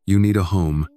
You need a home,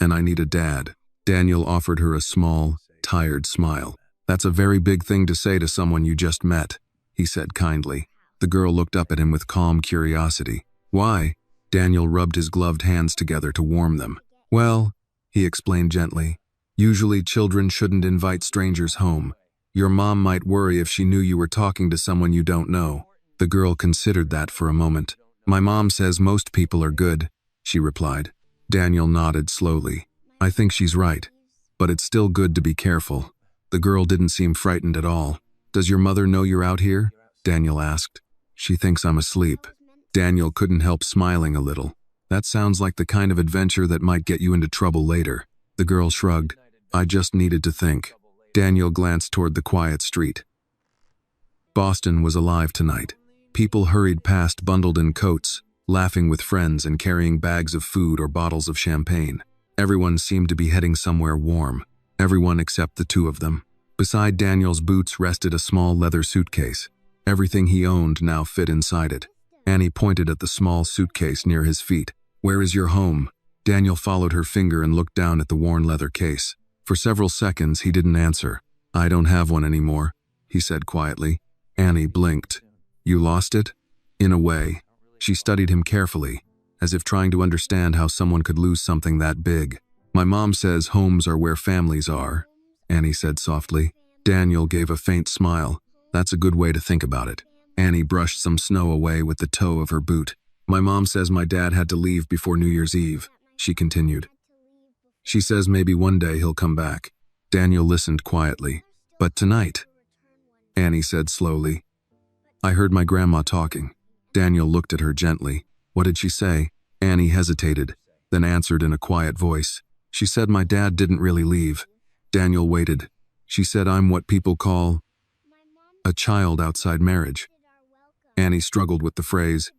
and I need a dad. Daniel offered her a small, tired smile. That's a very big thing to say to someone you just met, he said kindly. The girl looked up at him with calm curiosity. Why? Daniel rubbed his gloved hands together to warm them. Well, he explained gently, usually children shouldn't invite strangers home. Your mom might worry if she knew you were talking to someone you don't know. The girl considered that for a moment. My mom says most people are good, she replied. Daniel nodded slowly. I think she's right, but it's still good to be careful. The girl didn't seem frightened at all. Does your mother know you're out here? Daniel asked. She thinks I'm asleep. Daniel couldn't help smiling a little. That sounds like the kind of adventure that might get you into trouble later. The girl shrugged. I just needed to think. Daniel glanced toward the quiet street. Boston was alive tonight. People hurried past bundled in coats, laughing with friends and carrying bags of food or bottles of champagne. Everyone seemed to be heading somewhere warm. Everyone except the two of them. Beside Daniel's boots rested a small leather suitcase. Everything he owned now fit inside it. Annie pointed at the small suitcase near his feet. Where is your home? Daniel followed her finger and looked down at the worn leather case. For several seconds, he didn't answer. I don't have one anymore, he said quietly. Annie blinked. You lost it? In a way. She studied him carefully, as if trying to understand how someone could lose something that big. My mom says homes are where families are, Annie said softly. Daniel gave a faint smile. That's a good way to think about it. Annie brushed some snow away with the toe of her boot. My mom says my dad had to leave before New Year's Eve, she continued. She says maybe one day he'll come back. Daniel listened quietly. But tonight, Annie said slowly. I heard my grandma talking. Daniel looked at her gently. What did she say? Annie hesitated, then answered in a quiet voice. She said my dad didn't really leave. Daniel waited. She said I'm what people call a child outside marriage. Annie struggled with the phrase.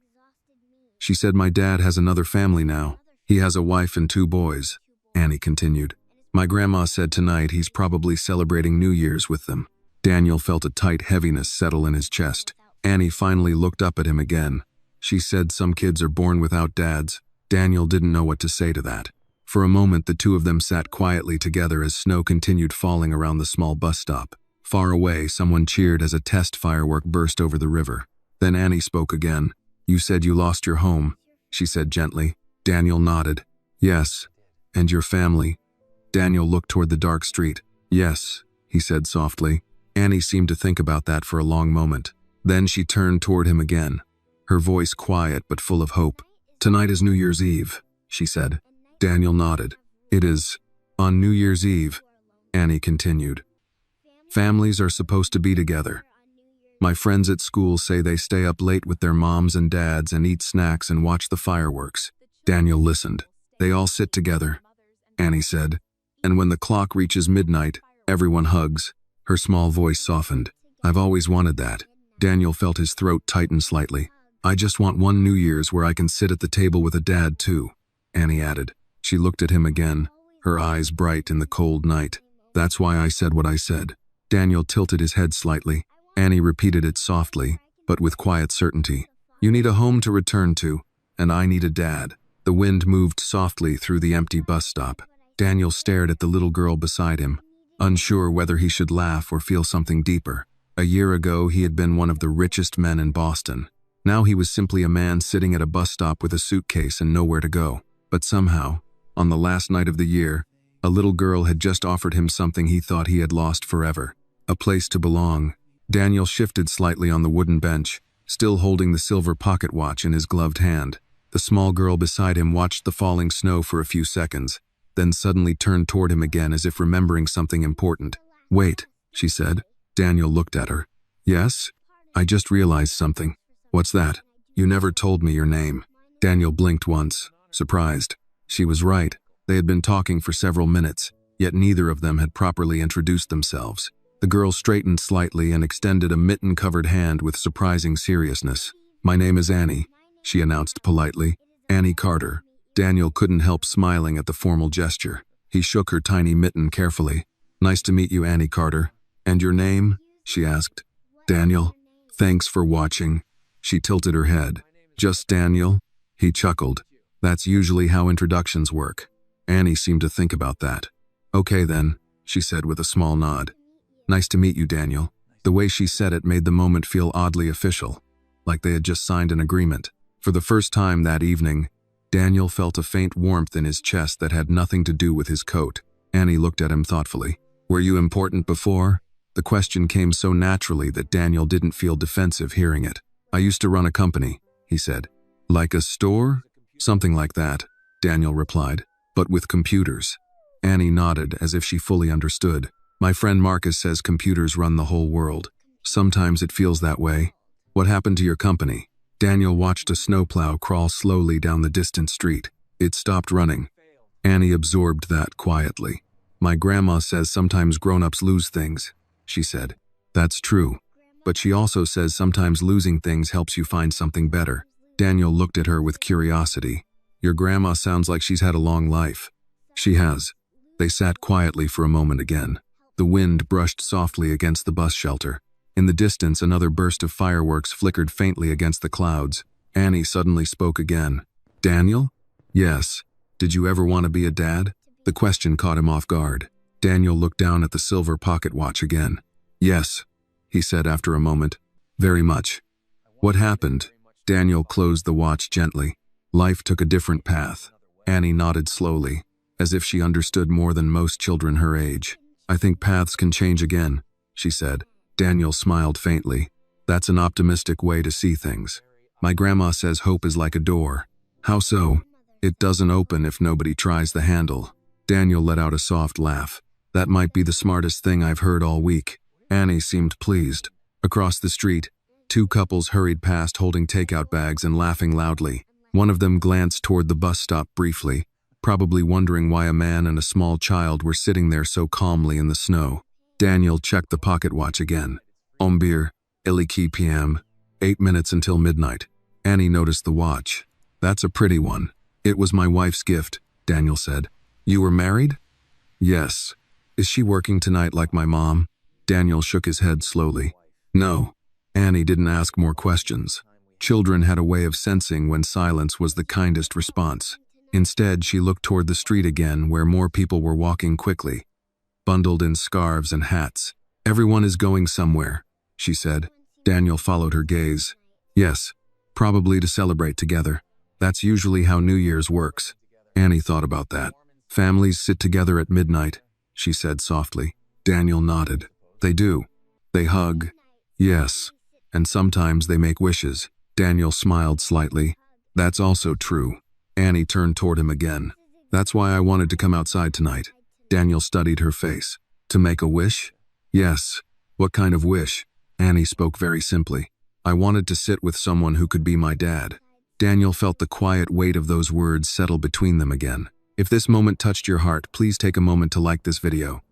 She said my dad has another family now. He has a wife and 2 boys, Annie continued. My grandma said tonight he's probably celebrating New Year's with them. Daniel felt a tight heaviness settle in his chest. Annie finally looked up at him again. She said some kids are born without dads. Daniel didn't know what to say to that. For a moment, the two of them sat quietly together as snow continued falling around the small bus stop. Far away, someone cheered as a test firework burst over the river. Then Annie spoke again. You said you lost your home, she said gently. Daniel nodded. Yes. And your family? Daniel looked toward the dark street. Yes, he said softly. Annie seemed to think about that for a long moment. Then she turned toward him again, her voice quiet but full of hope. Tonight is New Year's Eve, she said. Daniel nodded. It is. On New Year's Eve, Annie continued. Families are supposed to be together. My friends at school say they stay up late with their moms and dads and eat snacks and watch the fireworks. Daniel listened. They all sit together, Annie said. And when the clock reaches midnight, everyone hugs. Her small voice softened. I've always wanted that. Daniel felt his throat tighten slightly. I just want one New Year's where I can sit at the table with a dad too, Annie added. She looked at him again, her eyes bright in the cold night. That's why I said what I said. Daniel tilted his head slightly. Annie repeated it softly, but with quiet certainty. You need a home to return to, and I need a dad. The wind moved softly through the empty bus stop. Daniel stared at the little girl beside him, unsure whether he should laugh or feel something deeper. A year ago, he had been one of the richest men in Boston. Now he was simply a man sitting at a bus stop with a suitcase and nowhere to go. But somehow, on the last night of the year, a little girl had just offered him something he thought he had lost forever. A place to belong. Daniel shifted slightly on the wooden bench, still holding the silver pocket watch in his gloved hand. The small girl beside him watched the falling snow for a few seconds, then suddenly turned toward him again as if remembering something important. Wait, she said. Daniel looked at her. Yes? I just realized something. What's that? You never told me your name. Daniel blinked once, surprised. She was right. They had been talking for several minutes, yet neither of them had properly introduced themselves. The girl straightened slightly and extended a mitten-covered hand with surprising seriousness. My name is Annie, she announced politely. Annie Carter. Daniel couldn't help smiling at the formal gesture. He shook her tiny mitten carefully. Nice to meet you, Annie Carter. And your name? She asked. Daniel. Thanks for watching. She tilted her head. Just Daniel? He chuckled. That's usually how introductions work. Annie seemed to think about that. Okay then, she said with a small nod. Nice to meet you, Daniel. The way she said it made the moment feel oddly official, like they had just signed an agreement. For the first time that evening, Daniel felt a faint warmth in his chest that had nothing to do with his coat. Annie looked at him thoughtfully. Were you important before? The question came so naturally that Daniel didn't feel defensive hearing it. I used to run a company, he said. Like a store? Something like that, Daniel replied, but with computers. Annie nodded as if she fully understood. My friend Marcus says computers run the whole world. Sometimes it feels that way. What happened to your company? Daniel watched a snowplow crawl slowly down the distant street. It stopped running. Annie absorbed that quietly. My grandma says sometimes grown-ups lose things, she said. That's true. But she also says sometimes losing things helps you find something better. Daniel looked at her with curiosity. Your grandma sounds like she's had a long life. She has. They sat quietly for a moment again. The wind brushed softly against the bus shelter. In the distance, another burst of fireworks flickered faintly against the clouds. Annie suddenly spoke again. Daniel? Yes. Did you ever want to be a dad? The question caught him off guard. Daniel looked down at the silver pocket watch again. Yes, he said after a moment. Very much. What happened? Daniel closed the watch gently. Life took a different path. Annie nodded slowly, as if she understood more than most children her age. I think paths can change again, she said. Daniel smiled faintly. That's an optimistic way to see things. My grandma says hope is like a door. How so? It doesn't open if nobody tries the handle. Daniel let out a soft laugh. That might be the smartest thing I've heard all week. Annie seemed pleased. Across the street, two couples hurried past holding takeout bags and laughing loudly. One of them glanced toward the bus stop briefly, probably wondering why a man and a small child were sitting there so calmly in the snow. Daniel checked the pocket watch again. Ombir, Iliki PM, 8 minutes until midnight. Annie noticed the watch. That's a pretty one. It was my wife's gift, Daniel said. You were married? Yes. Is she working tonight like my mom? Daniel shook his head slowly. No. Annie didn't ask more questions. Children had a way of sensing when silence was the kindest response. Instead, she looked toward the street again where more people were walking quickly, bundled in scarves and hats. Everyone is going somewhere, she said. Daniel followed her gaze. Yes, probably to celebrate together. That's usually how New Year's works. Annie thought about that. Families sit together at midnight, she said softly. Daniel nodded. They do. They hug. Yes. And sometimes they make wishes. Daniel smiled slightly. That's also true. Annie turned toward him again. That's why I wanted to come outside tonight. Daniel studied her face. To make a wish? Yes. What kind of wish? Annie spoke very simply. I wanted to sit with someone who could be my dad. Daniel felt the quiet weight of those words settle between them again. If this moment touched your heart, please take a moment to like this video.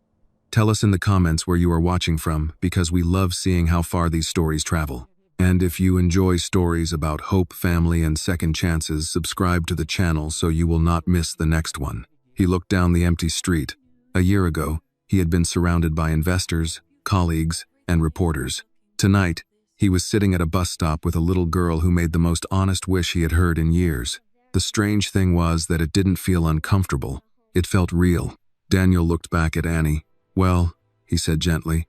Tell us in the comments where you are watching from, because we love seeing how far these stories travel. And if you enjoy stories about hope, family, and second chances, subscribe to the channel so you will not miss the next one. He looked down the empty street. A year ago, he had been surrounded by investors, colleagues, and reporters. Tonight, he was sitting at a bus stop with a little girl who made the most honest wish he had heard in years. The strange thing was that it didn't feel uncomfortable. It felt real. Daniel looked back at Annie. Well, he said gently,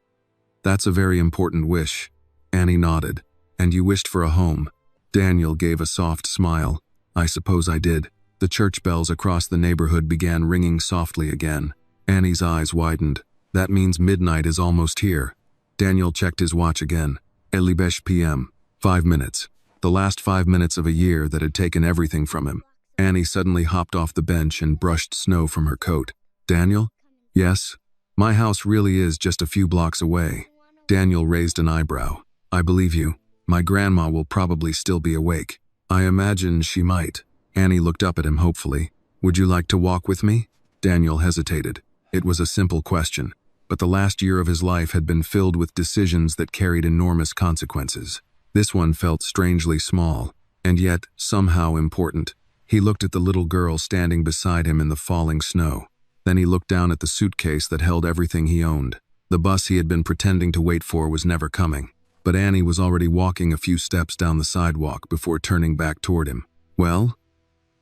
that's a very important wish. Annie nodded. And you wished for a home. Daniel gave a soft smile. I suppose I did. The church bells across the neighborhood began ringing softly again. Annie's eyes widened. That means midnight is almost here. Daniel checked his watch again. Elibesh PM. 5 minutes. The last 5 minutes of a year that had taken everything from him. Annie suddenly hopped off the bench and brushed snow from her coat. Daniel? Yes? My house really is just a few blocks away. Daniel raised an eyebrow. I believe you. My grandma will probably still be awake. I imagine she might. Annie looked up at him hopefully. Would you like to walk with me? Daniel hesitated. It was a simple question, but the last year of his life had been filled with decisions that carried enormous consequences. This one felt strangely small, and yet somehow important. He looked at the little girl standing beside him in the falling snow. Then he looked down at the suitcase that held everything he owned. The bus he had been pretending to wait for was never coming. But Annie was already walking a few steps down the sidewalk before turning back toward him. Well?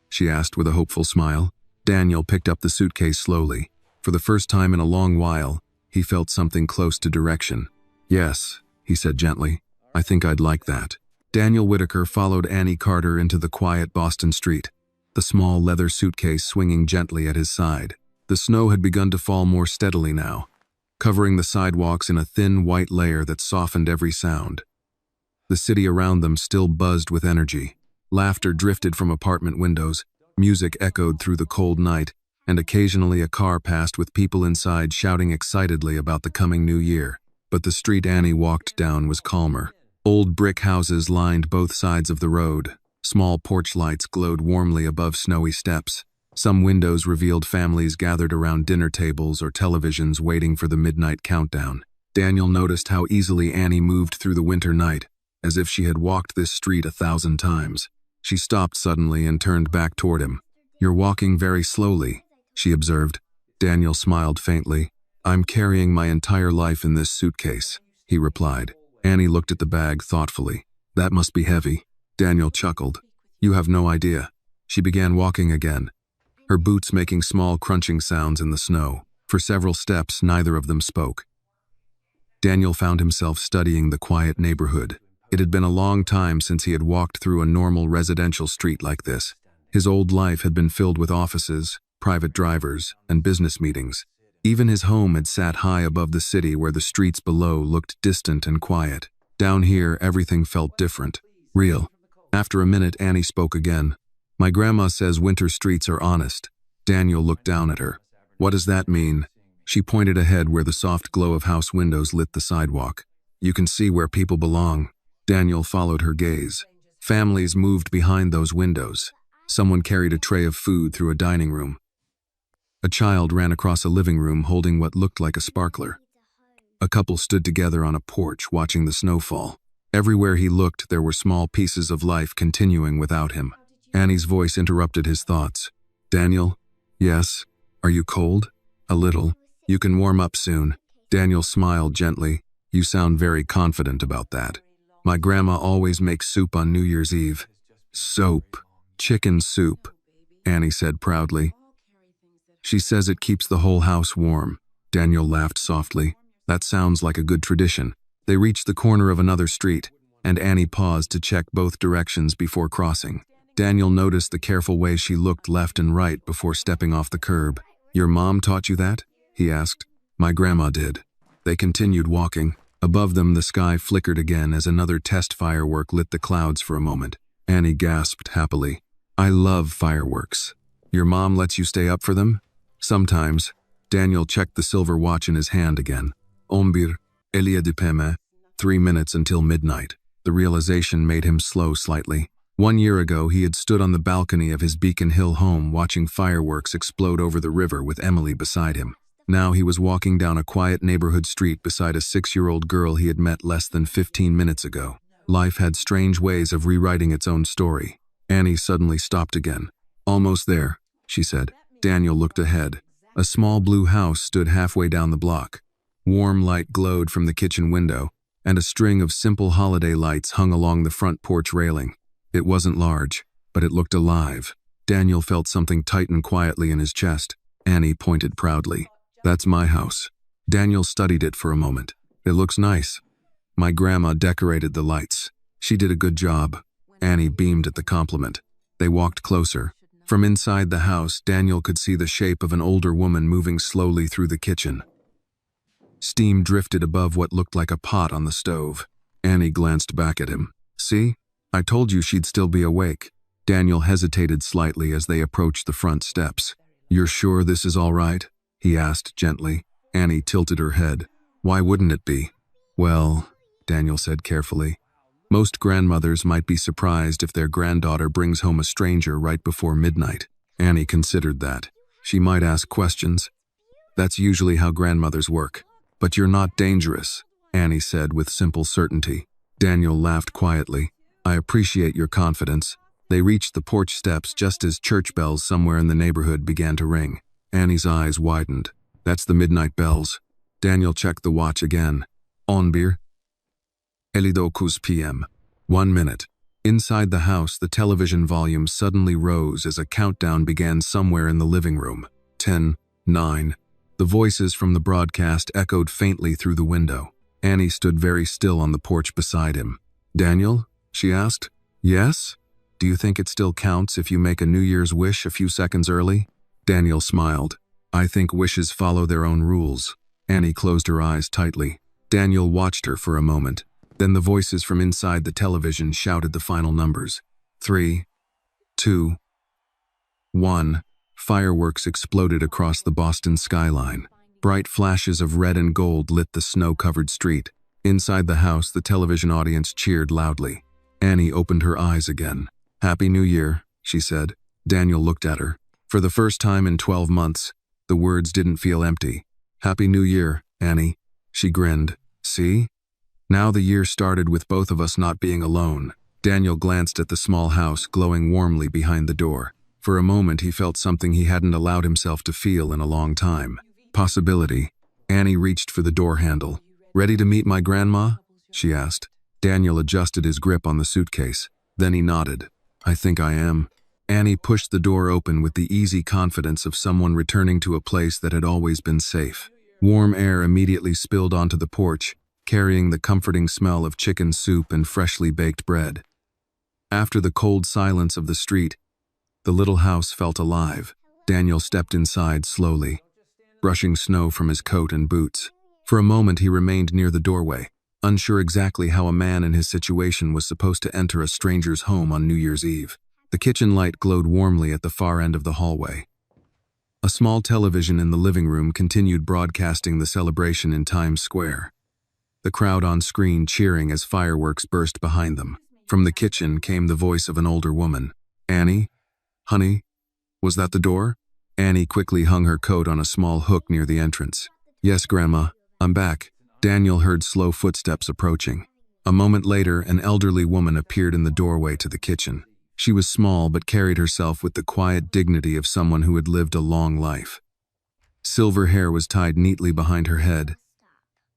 she asked with a hopeful smile. Daniel picked up the suitcase slowly. For the first time in a long while, he felt something close to direction. Yes, he said gently. I think I'd like that. Daniel Whitaker followed Annie Carter into the quiet Boston street, the small leather suitcase swinging gently at his side. The snow had begun to fall more steadily now, covering the sidewalks in a thin white layer that softened every sound. The city around them still buzzed with energy. Laughter drifted from apartment windows, music echoed through the cold night, and occasionally a car passed with people inside shouting excitedly about the coming new year. But the street Annie walked down was calmer. Old brick houses lined both sides of the road. Small porch lights glowed warmly above snowy steps. Some windows revealed families gathered around dinner tables or televisions waiting for the midnight countdown. Daniel noticed how easily Annie moved through the winter night, as if she had walked this street 1,000 times. She stopped suddenly and turned back toward him. You're walking very slowly, she observed. Daniel smiled faintly. I'm carrying my entire life in this suitcase, he replied. Annie looked at the bag thoughtfully. That must be heavy. Daniel chuckled. You have no idea. She began walking again, her boots making small crunching sounds in the snow. For several steps, neither of them spoke. Daniel found himself studying the quiet neighborhood. It had been a long time since he had walked through a normal residential street like this. His old life had been filled with offices, private drivers, and business meetings. Even his home had sat high above the city where the streets below looked distant and quiet. Down here, everything felt different, real. After a minute, Annie spoke again. My grandma says winter streets are honest. Daniel looked down at her. What does that mean? She pointed ahead where the soft glow of house windows lit the sidewalk. You can see where people belong. Daniel followed her gaze. Families moved behind those windows. Someone carried a tray of food through a dining room. A child ran across a living room holding what looked like a sparkler. A couple stood together on a porch watching the snowfall. Everywhere he looked, there were small pieces of life continuing without him. Annie's voice interrupted his thoughts. Daniel? Yes? Are you cold? A little. You can warm up soon. Daniel smiled gently. You sound very confident about that. My grandma always makes soup on New Year's Eve. Soap. Chicken soup, Annie said proudly. She says it keeps the whole house warm. Daniel laughed softly. That sounds like a good tradition. They reached the corner of another street, and Annie paused to check both directions before crossing. Daniel noticed the careful way she looked left and right before stepping off the curb. Your mom taught you that? He asked. My grandma did. They continued walking. Above them, the sky flickered again as another test firework lit the clouds for a moment. Annie gasped happily. I love fireworks. Your mom lets you stay up for them? Sometimes. Daniel checked the silver watch in his hand again. Ombir, Elia Dipeme, 3 minutes until midnight. The realization made him slow slightly. 1 year ago, he had stood on the balcony of his Beacon Hill home watching fireworks explode over the river with Emily beside him. Now he was walking down a quiet neighborhood street beside a 6-year-old girl he had met less than 15 minutes ago. Life had strange ways of rewriting its own story. Annie suddenly stopped again. Almost there, she said. Daniel looked ahead. A small blue house stood halfway down the block. Warm light glowed from the kitchen window, and a string of simple holiday lights hung along the front porch railing. It wasn't large, but it looked alive. Daniel felt something tighten quietly in his chest. Annie pointed proudly. That's my house. Daniel studied it for a moment. It looks nice. My grandma decorated the lights. She did a good job. Annie beamed at the compliment. They walked closer. From inside the house, Daniel could see the shape of an older woman moving slowly through the kitchen. Steam drifted above what looked like a pot on the stove. Annie glanced back at him. See? I told you she'd still be awake. Daniel hesitated slightly as they approached the front steps. You're sure this is all right? He asked gently. Annie tilted her head. Why wouldn't it be? Well, Daniel said carefully. Most grandmothers might be surprised if their granddaughter brings home a stranger right before midnight. Annie considered that. She might ask questions. That's usually how grandmothers work. But you're not dangerous, Annie said with simple certainty. Daniel laughed quietly. I appreciate your confidence. They reached the porch steps just as church bells somewhere in the neighborhood began to ring. Annie's eyes widened. That's the midnight bells. Daniel checked the watch again. Onbir. 59 p.m. 1 minute. Inside the house, the television volume suddenly rose as a countdown began somewhere in the living room. 10, 9. The voices from the broadcast echoed faintly through the window. Annie stood very still on the porch beside him. "Daniel?" she asked. "Yes? Do you think it still counts if you make a New Year's wish a few seconds early?" Daniel smiled. "I think wishes follow their own rules." Annie closed her eyes tightly. Daniel watched her for a moment. Then the voices from inside the television shouted the final numbers. 3, 2, 1. Fireworks exploded across the Boston skyline. Bright flashes of red and gold lit the snow-covered street. Inside the house, the television audience cheered loudly. Annie opened her eyes again. "Happy New Year," she said. Daniel looked at her. For the first time in 12 months, the words didn't feel empty. "Happy New Year, Annie." She grinned. "See? Now the year started with both of us not being alone." Daniel glanced at the small house glowing warmly behind the door. For a moment he felt something he hadn't allowed himself to feel in a long time. Possibility. Annie reached for the door handle. "Ready to meet my grandma?" she asked. Daniel adjusted his grip on the suitcase. Then he nodded. "I think I am." Annie pushed the door open with the easy confidence of someone returning to a place that had always been safe. Warm air immediately spilled onto the porch, carrying the comforting smell of chicken soup and freshly baked bread. After the cold silence of the street, the little house felt alive. Daniel stepped inside slowly, brushing snow from his coat and boots. For a moment he remained near the doorway, unsure exactly how a man in his situation was supposed to enter a stranger's home on New Year's Eve. The kitchen light glowed warmly at the far end of the hallway. A small television in the living room continued broadcasting the celebration in Times Square, the crowd on screen cheering as fireworks burst behind them. From the kitchen came the voice of an older woman. "Annie? Honey? Was that the door?" Annie quickly hung her coat on a small hook near the entrance. "Yes, Grandma, I'm back." Daniel heard slow footsteps approaching. A moment later, an elderly woman appeared in the doorway to the kitchen. She was small but carried herself with the quiet dignity of someone who had lived a long life. Silver hair was tied neatly behind her head,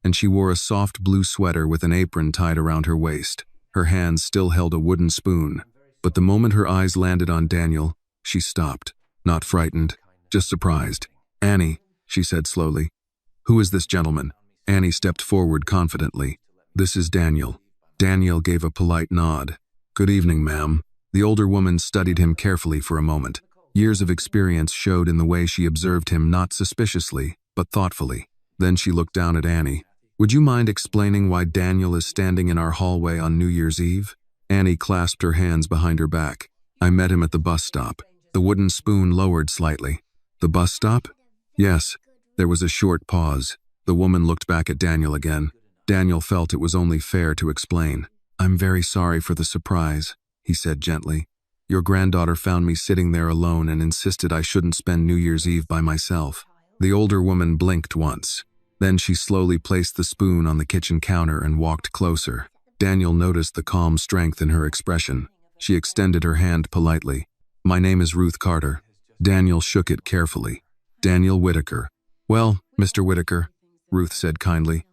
and she wore a soft blue sweater with an apron tied around her waist. Her hands still held a wooden spoon, but the moment her eyes landed on Daniel, she stopped, not frightened, just surprised. "Annie," she said slowly. "Who is this gentleman?" Annie stepped forward confidently. "This is Daniel." Daniel gave a polite nod. "Good evening, ma'am." The older woman studied him carefully for a moment. Years of experience showed in the way she observed him, not suspiciously, but thoughtfully. Then she looked down at Annie. "Would you mind explaining why Daniel is standing in our hallway on New Year's Eve?" Annie clasped her hands behind her back. "I met him at the bus stop." The wooden spoon lowered slightly. "The bus stop?" "Yes." There was a short pause. The woman looked back at Daniel again. Daniel felt it was only fair to explain. "I'm very sorry for the surprise," he said gently. "Your granddaughter found me sitting there alone and insisted I shouldn't spend New Year's Eve by myself." The older woman blinked once. Then she slowly placed the spoon on the kitchen counter and walked closer. Daniel noticed the calm strength in her expression. She extended her hand politely. "My name is Ruth Carter." Daniel shook it carefully. "Daniel Whitaker." "Well, Mr. Whitaker," Ruth said kindly,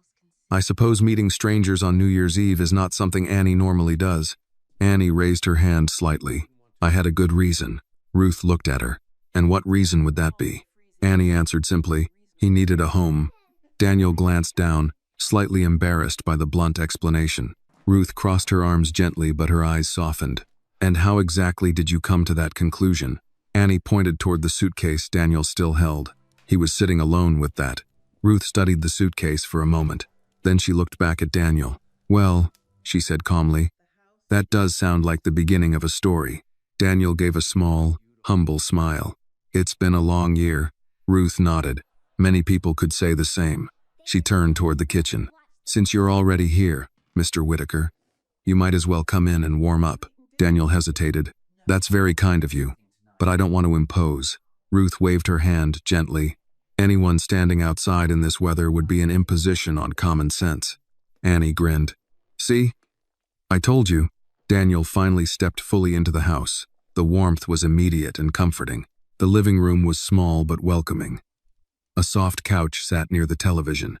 "I suppose meeting strangers on New Year's Eve is not something Annie normally does." Annie raised her hand slightly. "I had a good reason." Ruth looked at her. "And what reason would that be?" Annie answered simply, "He needed a home." Daniel glanced down, slightly embarrassed by the blunt explanation. Ruth crossed her arms gently, but her eyes softened. "And how exactly did you come to that conclusion?" Annie pointed toward the suitcase Daniel still held. "He was sitting alone with that." Ruth studied the suitcase for a moment. Then she looked back at Daniel. "Well," she said calmly, "that does sound like the beginning of a story." Daniel gave a small, humble smile. "It's been a long year." Ruth nodded. Many people could say the same. She turned toward the kitchen. "Since you're already here, Mr. Whitaker, you might as well come in and warm up." Daniel hesitated. "That's very kind of you, but I don't want to impose." Ruth waved her hand gently. "Anyone standing outside in this weather would be an imposition on common sense." Annie grinned. "See? I told you." Daniel finally stepped fully into the house. The warmth was immediate and comforting. The living room was small but welcoming. A soft couch sat near the television,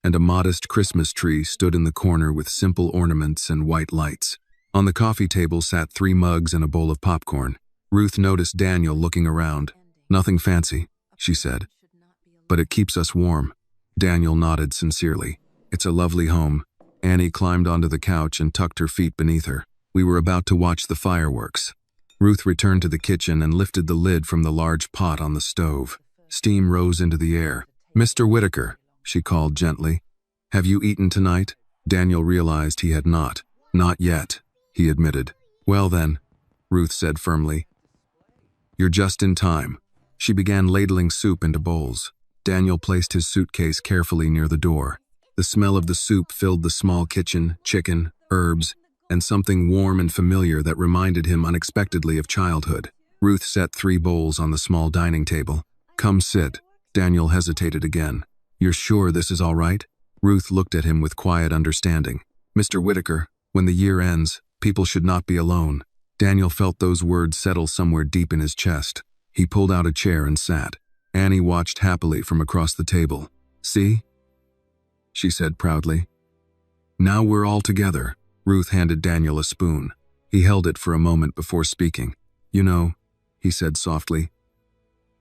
and a modest Christmas tree stood in the corner with simple ornaments and white lights. On the coffee table sat 3 mugs and a bowl of popcorn. Ruth noticed Daniel looking around. "Nothing fancy," she said. "But it keeps us warm." Daniel nodded sincerely. "It's a lovely home." Annie climbed onto the couch and tucked her feet beneath her. We were about to watch the fireworks. Ruth returned to the kitchen and lifted the lid from the large pot on the stove. Steam rose into the air. "Mr. Whitaker," she called gently. "Have you eaten tonight?" Daniel realized he had not. "Not yet," he admitted. "Well then," Ruth said firmly. "You're just in time." She began ladling soup into bowls. Daniel placed his suitcase carefully near the door. The smell of the soup filled the small kitchen, chicken, herbs, and something warm and familiar that reminded him unexpectedly of childhood. Ruth set 3 bowls on the small dining table. "Come sit." Daniel hesitated again. "You're sure this is all right?" Ruth looked at him with quiet understanding. "Mr. Whitaker, when the year ends, people should not be alone." Daniel felt those words settle somewhere deep in his chest. He pulled out a chair and sat. Annie watched happily from across the table. "See?" she said proudly. "Now we're all together." Ruth handed Daniel a spoon. He held it for a moment before speaking. "You know," he said softly,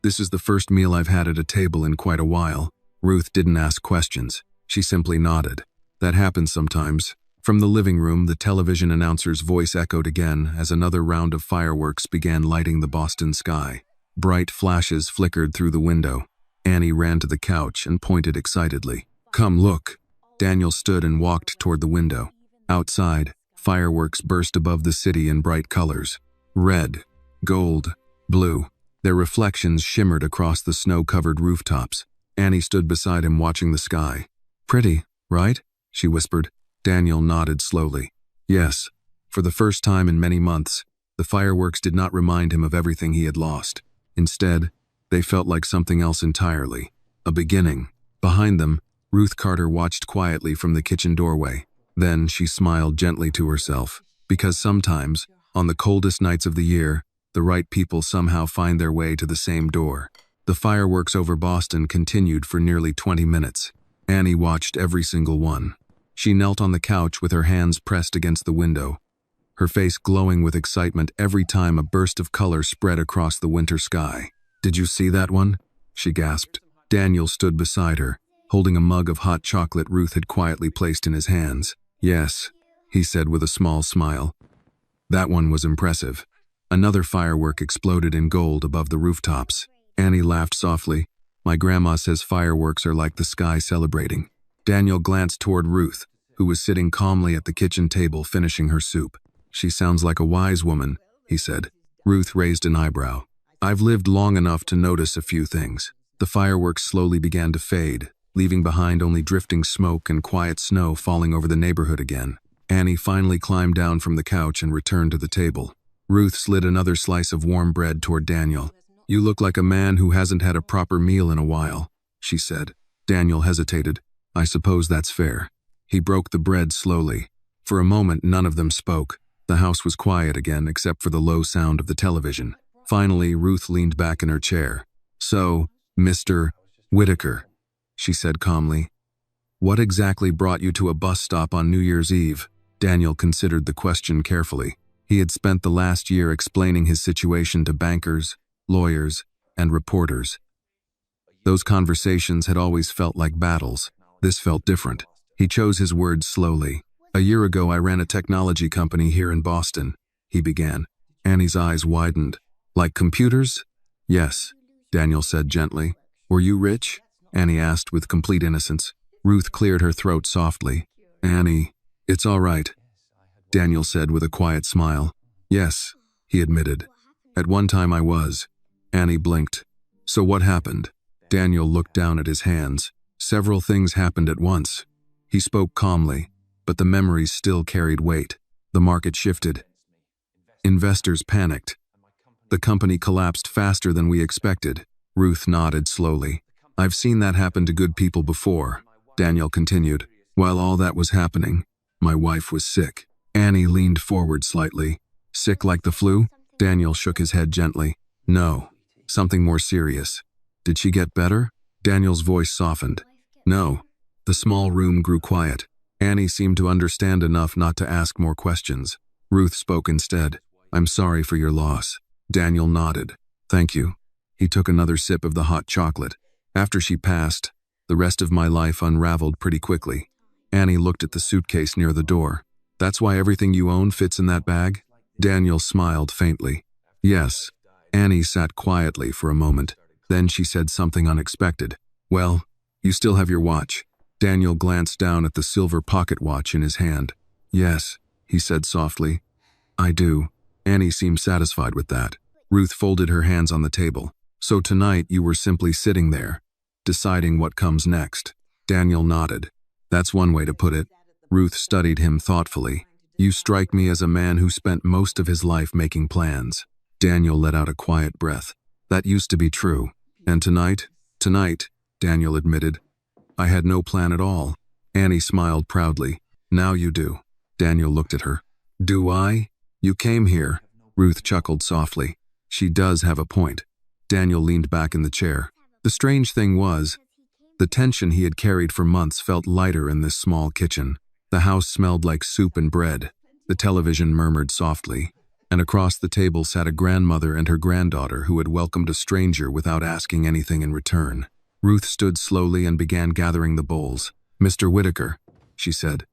"this is the first meal I've had at a table in quite a while." Ruth didn't ask questions. She simply nodded. "That happens sometimes." From the living room, the television announcer's voice echoed again as another round of fireworks began lighting the Boston sky. Bright flashes flickered through the window. Annie ran to the couch and pointed excitedly. "Come look." Daniel stood and walked toward the window. Outside, fireworks burst above the city in bright colors. Red, gold, blue. Their reflections shimmered across the snow-covered rooftops. Annie stood beside him watching the sky. "Pretty, right?" she whispered. Daniel nodded slowly. Yes. For the first time in many months, the fireworks did not remind him of everything he had lost. Instead, they felt like something else entirely. A beginning. Behind them, Ruth Carter watched quietly from the kitchen doorway. Then she smiled gently to herself, because sometimes, on the coldest nights of the year, the right people somehow find their way to the same door. The fireworks over Boston continued for nearly 20 minutes. Annie watched every single one. She knelt on the couch with her hands pressed against the window, her face glowing with excitement every time a burst of color spread across the winter sky. "Did you see that one?" she gasped. Daniel stood beside her, holding a mug of hot chocolate Ruth had quietly placed in his hands. "Yes," he said with a small smile. "That one was impressive." Another firework exploded in gold above the rooftops. Annie laughed softly. "My grandma says fireworks are like the sky celebrating." Daniel glanced toward Ruth, who was sitting calmly at the kitchen table finishing her soup. "She sounds like a wise woman," he said. Ruth raised an eyebrow. "I've lived long enough to notice a few things." The fireworks slowly began to fade, leaving behind only drifting smoke and quiet snow falling over the neighborhood again. Annie finally climbed down from the couch and returned to the table. Ruth slid another slice of warm bread toward Daniel. "You look like a man who hasn't had a proper meal in a while," she said. Daniel hesitated. "I suppose that's fair." He broke the bread slowly. For a moment, none of them spoke. The house was quiet again, except for the low sound of the television. Finally, Ruth leaned back in her chair. "So, Mr. Whitaker," she said calmly, "what exactly brought you to a bus stop on New Year's Eve?" Daniel considered the question carefully. He had spent the last year explaining his situation to bankers, lawyers, and reporters. Those conversations had always felt like battles. This felt different. He chose his words slowly. "A year ago, I ran a technology company here in Boston," he began. Annie's eyes widened. "Like computers?" "Yes," Daniel said gently. "Were you rich?" Annie asked with complete innocence. Ruth cleared her throat softly. "Annie, it's all right," Daniel said with a quiet smile. "Yes," he admitted. "At one time I was." Annie blinked. "So what happened?" Daniel looked down at his hands. "Several things happened at once." He spoke calmly, but the memories still carried weight. The market shifted. Investors panicked. The company collapsed faster than we expected. Ruth nodded slowly. "I've seen that happen to good people before," Daniel continued. "While all that was happening, my wife was sick." Annie leaned forward slightly. "Sick like the flu?" Daniel shook his head gently. "No, something more serious." "Did she get better?" Daniel's voice softened. "No." The small room grew quiet. Annie seemed to understand enough not to ask more questions. Ruth spoke instead. I'm sorry for your loss. Daniel nodded. Thank you. He took another sip of the hot chocolate. After she passed, the rest of my life unraveled pretty quickly. Annie looked at the suitcase near the door. That's why everything you own fits in that bag? Daniel smiled faintly. Yes. Annie sat quietly for a moment. Then she said something unexpected. Well, you still have your watch. Daniel glanced down at the silver pocket watch in his hand. Yes, he said softly. I do. Annie seemed satisfied with that. Ruth folded her hands on the table. So tonight you were simply sitting there, deciding what comes next. Daniel nodded. That's one way to put it. Ruth studied him thoughtfully. You strike me as a man who spent most of his life making plans. Daniel let out a quiet breath. That used to be true. And tonight, Daniel admitted, I had no plan at all. Annie smiled proudly. Now you do. Daniel looked at her. Do I? You came here. Ruth chuckled softly. She does have a point. Daniel leaned back in the chair. The strange thing was, the tension he had carried for months felt lighter in this small kitchen. The house smelled like soup and bread. The television murmured softly. And across the table sat a grandmother and her granddaughter who had welcomed a stranger without asking anything in return. Ruth stood slowly and began gathering the bowls. Mr. Whitaker, she said,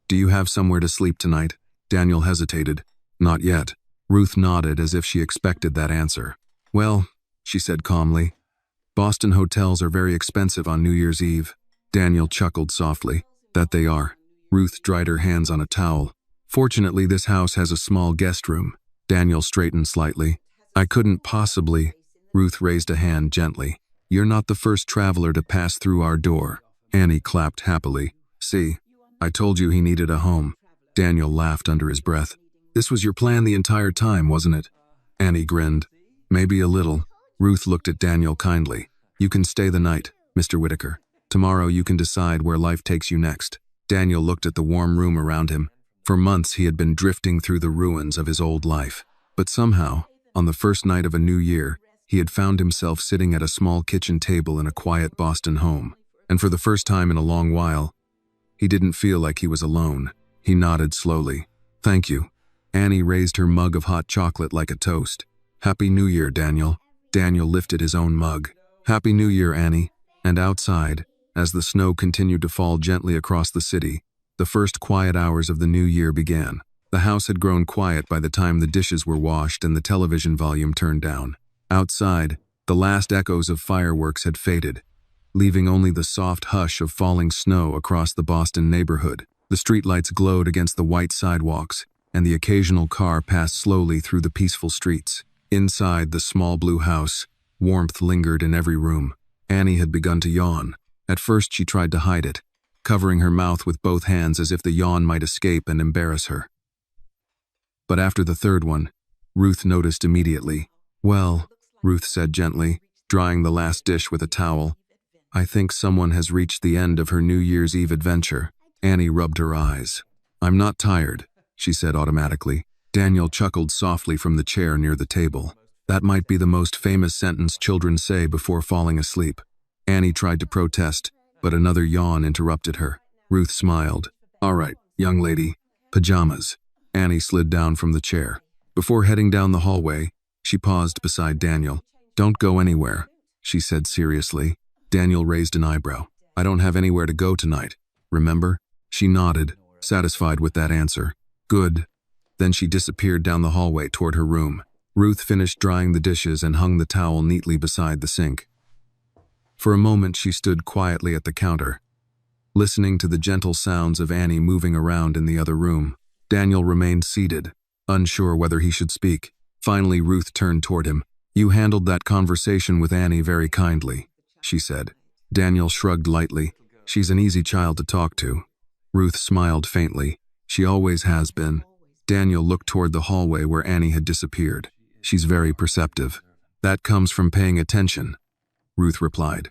do you have somewhere to sleep tonight? Daniel hesitated. Not yet. Ruth nodded as if she expected that answer. Well, she said calmly, Boston hotels are very expensive on New Year's Eve. Daniel chuckled softly. That they are. Ruth dried her hands on a towel. Fortunately, this house has a small guest room. Daniel straightened slightly. I couldn't possibly. Ruth raised a hand gently. You're not the first traveler to pass through our door. Annie clapped happily. See, I told you he needed a home. Daniel laughed under his breath. This was your plan the entire time, wasn't it? Annie grinned. Maybe a little. Ruth looked at Daniel kindly. You can stay the night, Mr. Whitaker. Tomorrow you can decide where life takes you next. Daniel looked at the warm room around him. For months he had been drifting through the ruins of his old life. But somehow, on the first night of a new year, he had found himself sitting at a small kitchen table in a quiet Boston home. And for the first time in a long while, he didn't feel like he was alone. He nodded slowly. Thank you. Annie raised her mug of hot chocolate like a toast. Happy New Year, Daniel. Daniel lifted his own mug. Happy New Year, Annie. And outside, as the snow continued to fall gently across the city, the first quiet hours of the new year began. The house had grown quiet by the time the dishes were washed and the television volume turned down. Outside, the last echoes of fireworks had faded, leaving only the soft hush of falling snow across the Boston neighborhood. The streetlights glowed against the white sidewalks, and the occasional car passed slowly through the peaceful streets. Inside the small blue house, warmth lingered in every room. Annie had begun to yawn. At first she tried to hide it, covering her mouth with both hands as if the yawn might escape and embarrass her. But after the third one, Ruth noticed immediately. Well, Ruth said gently, drying the last dish with a towel, I think someone has reached the end of her New Year's Eve adventure. Annie rubbed her eyes. I'm not tired, she said automatically. Daniel chuckled softly from the chair near the table. That might be the most famous sentence children say before falling asleep. Annie tried to protest, but another yawn interrupted her. Ruth smiled. All right, young lady, pajamas. Annie slid down from the chair. Before heading down the hallway, she paused beside Daniel. Don't go anywhere, she said seriously. Daniel raised an eyebrow. I don't have anywhere to go tonight, remember? She nodded, satisfied with that answer. Good. Then she disappeared down the hallway toward her room. Ruth finished drying the dishes and hung the towel neatly beside the sink. For a moment she stood quietly at the counter, listening to the gentle sounds of Annie moving around in the other room. Daniel remained seated, unsure whether he should speak. Finally Ruth turned toward him. You handled that conversation with Annie very kindly, she said. Daniel shrugged lightly. She's an easy child to talk to. Ruth smiled faintly. She always has been. Daniel looked toward the hallway where Annie had disappeared. She's very perceptive. That comes from paying attention, Ruth replied.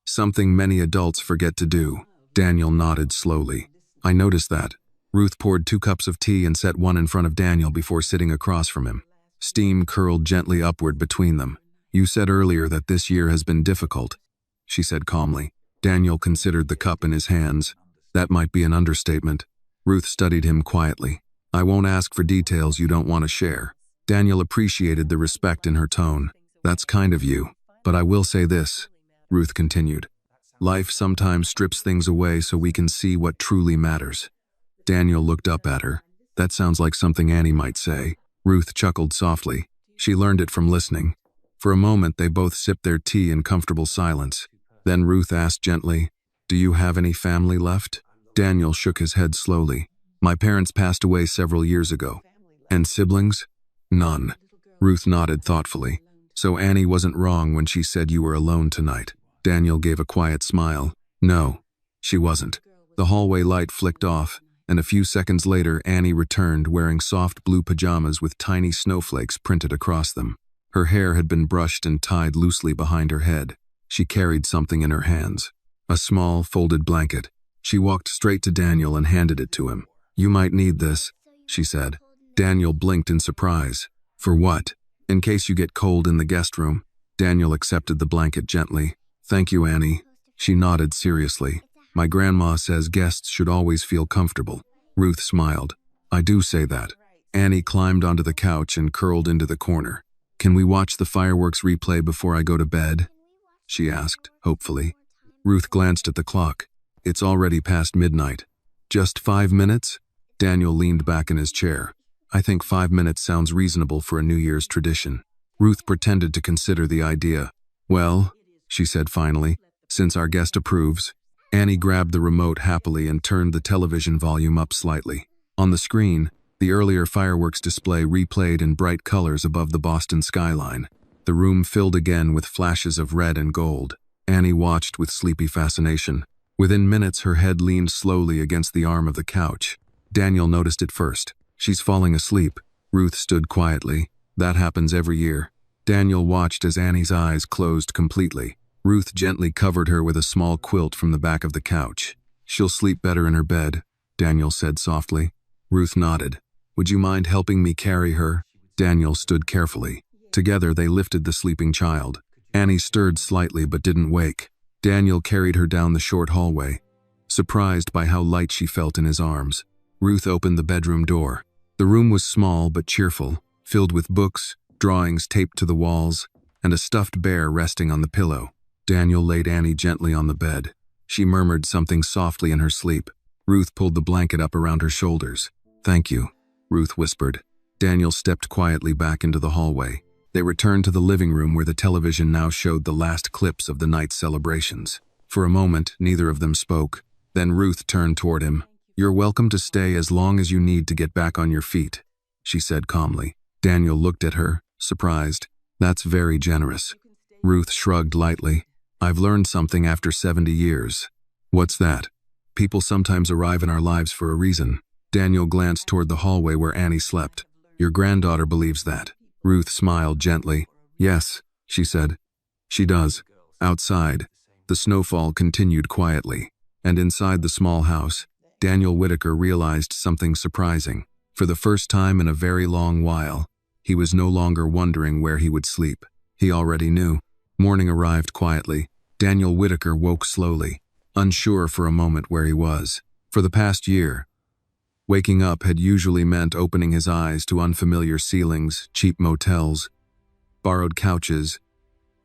Something many adults forget to do. Daniel nodded slowly. I noticed that. Ruth poured 2 cups of tea and set one in front of Daniel before sitting across from him. Steam curled gently upward between them. You said earlier that this year has been difficult, she said calmly. Daniel considered the cup in his hands. That might be an understatement. Ruth studied him quietly. I won't ask for details you don't want to share. Daniel appreciated the respect in her tone. That's kind of you. But I will say this, Ruth continued. Life sometimes strips things away so we can see what truly matters. Daniel looked up at her. That sounds like something Annie might say. Ruth chuckled softly. She learned it from listening. For a moment, they both sipped their tea in comfortable silence. Then Ruth asked gently, "Do you have any family left?" Daniel shook his head slowly. "My parents passed away several years ago." "And siblings?" "None." Ruth nodded thoughtfully. "So Annie wasn't wrong when she said you were alone tonight." Daniel gave a quiet smile. "No, she wasn't." The hallway light flicked off, and a few seconds later Annie returned wearing soft blue pajamas with tiny snowflakes printed across them. Her hair had been brushed and tied loosely behind her head. She carried something in her hands. A small, folded blanket. She walked straight to Daniel and handed it to him. "You might need this," she said. Daniel blinked in surprise. "For what?" "In case you get cold in the guest room." Daniel accepted the blanket gently. "Thank you, Annie." She nodded seriously. "My grandma says guests should always feel comfortable." Ruth smiled. "I do say that." Annie climbed onto the couch and curled into the corner. "Can we watch the fireworks replay before I go to bed?" she asked, hopefully. Ruth glanced at the clock. "It's already past midnight." "Just 5 minutes?" Daniel leaned back in his chair. "I think 5 minutes sounds reasonable for a New Year's tradition." Ruth pretended to consider the idea. "Well," she said finally, "since our guest approves." Annie grabbed the remote happily and turned the television volume up slightly. On the screen, the earlier fireworks display replayed in bright colors above the Boston skyline. The room filled again with flashes of red and gold. Annie watched with sleepy fascination. Within minutes, her head leaned slowly against the arm of the couch. Daniel noticed it first. "She's falling asleep." Ruth stood quietly. "That happens every year." Daniel watched as Annie's eyes closed completely. Ruth gently covered her with a small quilt from the back of the couch. "She'll sleep better in her bed," Daniel said softly. Ruth nodded. "Would you mind helping me carry her?" Daniel stood carefully. Together they lifted the sleeping child. Annie stirred slightly but didn't wake. Daniel carried her down the short hallway, surprised by how light she felt in his arms. Ruth opened the bedroom door. The room was small but cheerful, filled with books, drawings taped to the walls, and a stuffed bear resting on the pillow. Daniel laid Annie gently on the bed. She murmured something softly in her sleep. Ruth pulled the blanket up around her shoulders. "Thank you," Ruth whispered. Daniel stepped quietly back into the hallway. They returned to the living room where the television now showed the last clips of the night's celebrations. For a moment, neither of them spoke. Then Ruth turned toward him. "You're welcome to stay as long as you need to get back on your feet," she said calmly. Daniel looked at her, surprised. "That's very generous." Ruth shrugged lightly. "I've learned something after 70 years. "What's that?" "People sometimes arrive in our lives for a reason." Daniel glanced toward the hallway where Annie slept. "Your granddaughter believes that." Ruth smiled gently. "Yes," she said. "She does." Outside, the snowfall continued quietly, and inside the small house, Daniel Whitaker realized something surprising. For the first time in a very long while, he was no longer wondering where he would sleep. He already knew. Morning arrived quietly. Daniel Whitaker woke slowly, unsure for a moment where he was. For the past year, waking up had usually meant opening his eyes to unfamiliar ceilings, cheap motels, borrowed couches,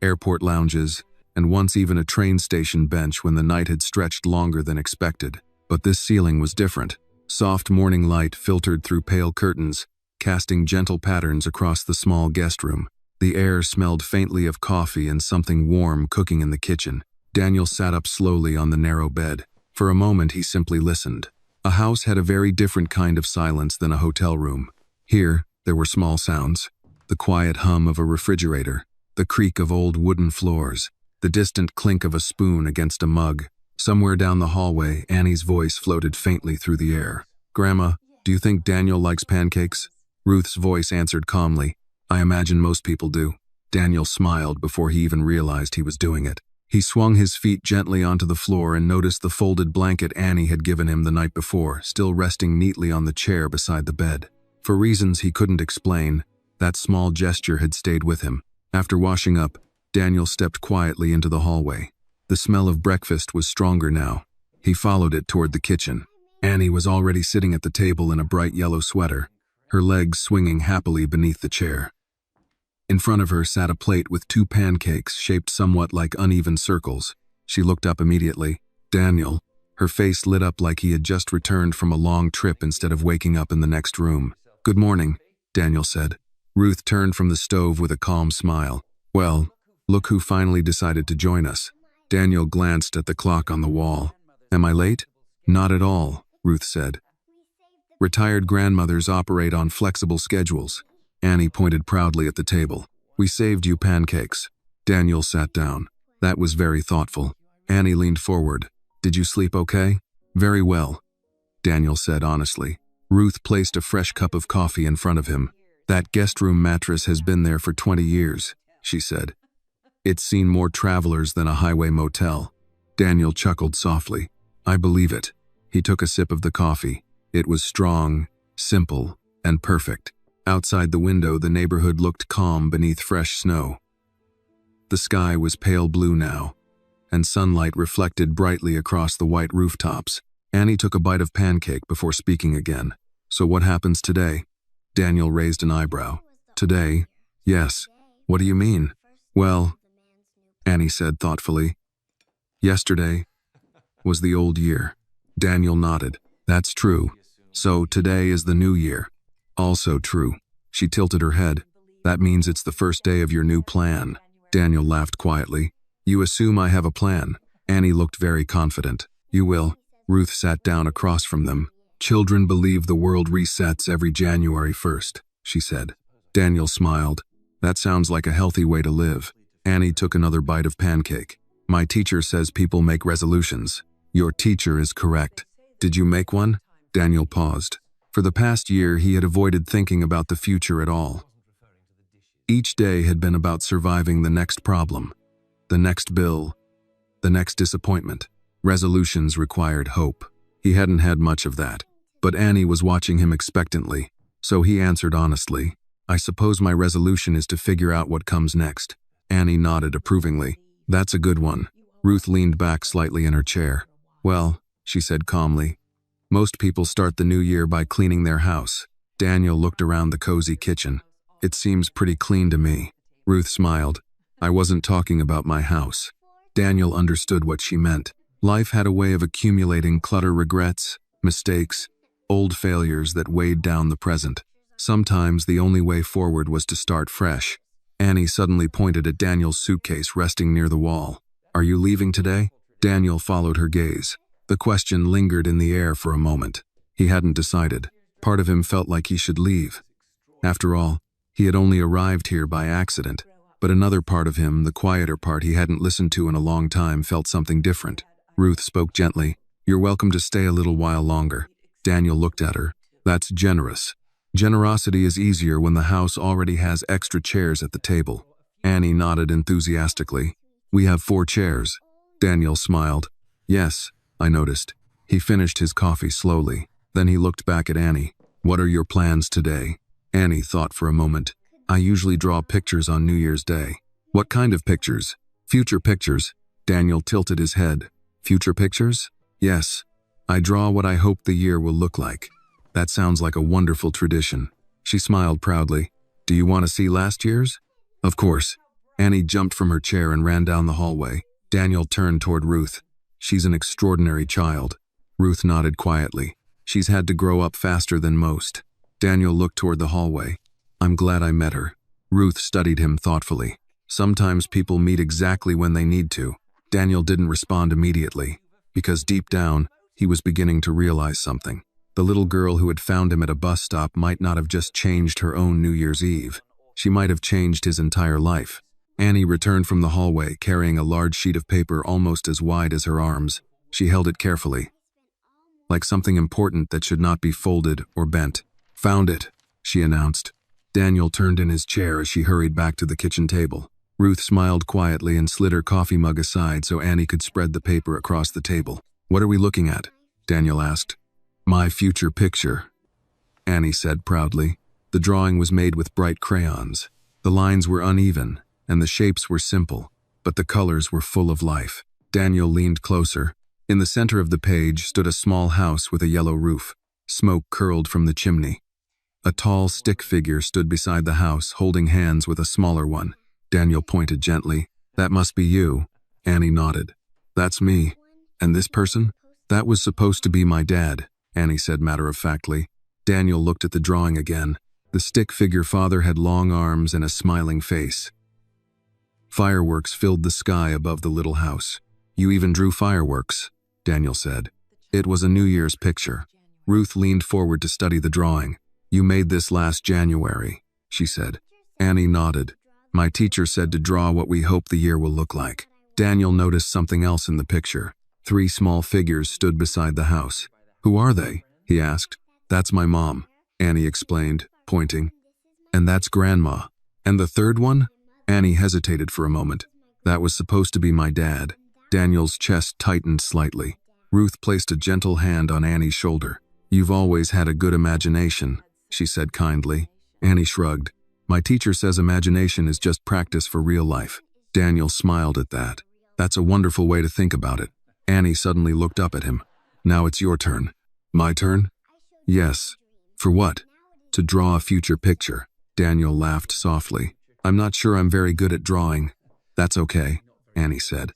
airport lounges, and once even a train station bench when the night had stretched longer than expected. But this ceiling was different. Soft morning light filtered through pale curtains, casting gentle patterns across the small guest room. The air smelled faintly of coffee and something warm cooking in the kitchen. Daniel sat up slowly on the narrow bed. For a moment, he simply listened. A house had a very different kind of silence than a hotel room. Here, there were small sounds. The quiet hum of a refrigerator, the creak of old wooden floors, the distant clink of a spoon against a mug. Somewhere down the hallway, Annie's voice floated faintly through the air. "Grandma, do you think Daniel likes pancakes?" Ruth's voice answered calmly. "I imagine most people do." Daniel smiled before he even realized he was doing it. He swung his feet gently onto the floor and noticed the folded blanket Annie had given him the night before, still resting neatly on the chair beside the bed. For reasons he couldn't explain, that small gesture had stayed with him. After washing up, Daniel stepped quietly into the hallway. The smell of breakfast was stronger now. He followed it toward the kitchen. Annie was already sitting at the table in a bright yellow sweater, her legs swinging happily beneath the chair. In front of her sat a plate with 2 pancakes shaped somewhat like uneven circles. She looked up immediately. Daniel. Her face lit up like he had just returned from a long trip instead of waking up in the next room. "Good morning," Daniel said. Ruth turned from the stove with a calm smile. "Well, look who finally decided to join us." Daniel glanced at the clock on the wall. "Am I late?" "Not at all," Ruth said. "Retired grandmothers operate on flexible schedules." Annie pointed proudly at the table. "We saved you pancakes." Daniel sat down. "That was very thoughtful." Annie leaned forward. "Did you sleep okay?" "Very well," Daniel said honestly. Ruth placed a fresh cup of coffee in front of him. "That guest room mattress has been there for 20 years, she said. "It's seen more travelers than a highway motel." Daniel chuckled softly. "I believe it." He took a sip of the coffee. It was strong, simple, and perfect. Outside the window, the neighborhood looked calm beneath fresh snow. The sky was pale blue now, and sunlight reflected brightly across the white rooftops. Annie took a bite of pancake before speaking again. "So what happens today?" Daniel raised an eyebrow. "Today? Yes. What do you mean?" "Well," Annie said thoughtfully, "yesterday was the old year." Daniel nodded. "That's true. So today is the new year." "Also true." She tilted her head. "That means it's the first day of your new plan." Daniel laughed quietly. "You assume I have a plan." Annie looked very confident. "You will." Ruth sat down across from them. "Children believe the world resets every January 1st, she said. Daniel smiled. "That sounds like a healthy way to live." Annie took another bite of pancake. "My teacher says people make resolutions." "Your teacher is correct." "Did you make one?" Daniel paused. For the past year, he had avoided thinking about the future at all. Each day had been about surviving the next problem, the next bill, the next disappointment. Resolutions required hope. He hadn't had much of that. But Annie was watching him expectantly, so he answered honestly, "I suppose my resolution is to figure out what comes next." Annie nodded approvingly. "That's a good one." Ruth leaned back slightly in her chair. "Well," she said calmly, "most people start the new year by cleaning their house." Daniel looked around the cozy kitchen. "It seems pretty clean to me." Ruth smiled. "I wasn't talking about my house." Daniel understood what she meant. Life had a way of accumulating clutter, regrets, mistakes, old failures that weighed down the present. Sometimes the only way forward was to start fresh. Annie suddenly pointed at Daniel's suitcase resting near the wall. "Are you leaving today?" Daniel followed her gaze. The question lingered in the air for a moment. He hadn't decided. Part of him felt like he should leave. After all, he had only arrived here by accident. But another part of him, the quieter part he hadn't listened to in a long time, felt something different. Ruth spoke gently. "You're welcome to stay a little while longer." Daniel looked at her. "That's generous." Generosity is easier when the house already has extra chairs at the table. Annie nodded enthusiastically. "We have 4 chairs." Daniel smiled. "Yes, I noticed." He finished his coffee slowly. Then he looked back at Annie. "What are your plans today?" Annie thought for a moment. "I usually draw pictures on New Year's Day." "What kind of pictures?" "Future pictures." Daniel tilted his head. "Future pictures?" "Yes. I draw what I hope the year will look like." "That sounds like a wonderful tradition." She smiled proudly. "Do you want to see last year's?" "Of course." Annie jumped from her chair and ran down the hallway. Daniel turned toward Ruth. "She's an extraordinary child." Ruth nodded quietly. "She's had to grow up faster than most." Daniel looked toward the hallway. "I'm glad I met her." Ruth studied him thoughtfully. "Sometimes people meet exactly when they need to." Daniel didn't respond immediately, because deep down, he was beginning to realize something. The little girl who had found him at a bus stop might not have just changed her own New Year's Eve. She might have changed his entire life. Annie returned from the hallway carrying a large sheet of paper almost as wide as her arms. She held it carefully, like something important that should not be folded or bent. "Found it," she announced. Daniel turned in his chair as she hurried back to the kitchen table. Ruth smiled quietly and slid her coffee mug aside so Annie could spread the paper across the table. "What are we looking at?" Daniel asked. "My future picture," Annie said proudly. The drawing was made with bright crayons. The lines were uneven, and the shapes were simple, but the colors were full of life. Daniel leaned closer. In the center of the page stood a small house with a yellow roof. Smoke curled from the chimney. A tall stick figure stood beside the house, holding hands with a smaller one. Daniel pointed gently. "That must be you." Annie nodded. "That's me. And this person? That was supposed to be my dad," Annie said matter-of-factly. Daniel looked at the drawing again. The stick figure father had long arms and a smiling face. Fireworks filled the sky above the little house. "You even drew fireworks," Daniel said. It was a New Year's picture. Ruth leaned forward to study the drawing. "You made this last January," she said. Annie nodded. "My teacher said to draw what we hope the year will look like." Daniel noticed something else in the picture. 3 small figures stood beside the house. "Who are they?" he asked. "That's my mom," Annie explained, pointing. "And that's Grandma." "And the third one?" Annie hesitated for a moment. "That was supposed to be my dad." Daniel's chest tightened slightly. Ruth placed a gentle hand on Annie's shoulder. "You've always had a good imagination," she said kindly. Annie shrugged. "My teacher says imagination is just practice for real life." Daniel smiled at that. "That's a wonderful way to think about it." Annie suddenly looked up at him. "Now it's your turn." "My turn?" "Yes." "For what?" "To draw a future picture." Daniel laughed softly. "I'm not sure I'm very good at drawing." "That's okay," Annie said.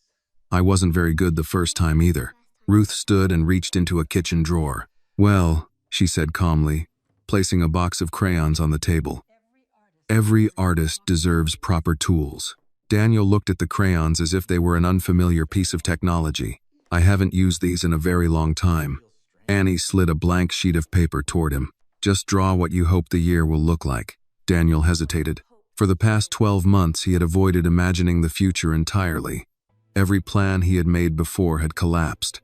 "I wasn't very good the first time either." Ruth stood and reached into a kitchen drawer. "Well," she said calmly, placing a box of crayons on the table. "Every artist deserves proper tools." Daniel looked at the crayons as if they were an unfamiliar piece of technology. "I haven't used these in a very long time." Annie slid a blank sheet of paper toward him. "Just draw what you hope the year will look like." Daniel hesitated. For the past 12 months, he had avoided imagining the future entirely. Every plan he had made before had collapsed.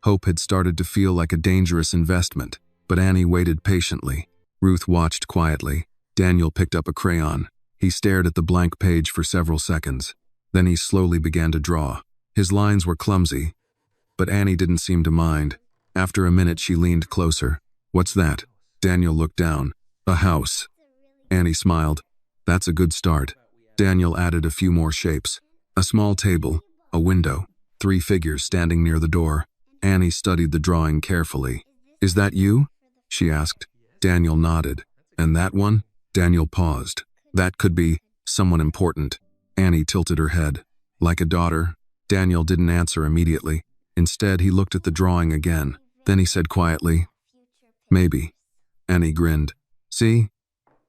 Hope had started to feel like a dangerous investment, but Annie waited patiently. Ruth watched quietly. Daniel picked up a crayon. He stared at the blank page for several seconds. Then he slowly began to draw. His lines were clumsy, but Annie didn't seem to mind. After a minute, she leaned closer. "What's that?" Daniel looked down. "A house." Annie smiled. "That's a good start." Daniel added a few more shapes. A small table, a window, 3 figures standing near the door. Annie studied the drawing carefully. "Is that you?" she asked. Daniel nodded. "And that one?" Daniel paused. "That could be someone important." Annie tilted her head. "Like a daughter?" Daniel didn't answer immediately. Instead, he looked at the drawing again. Then he said quietly, "Maybe." Annie grinned. "See?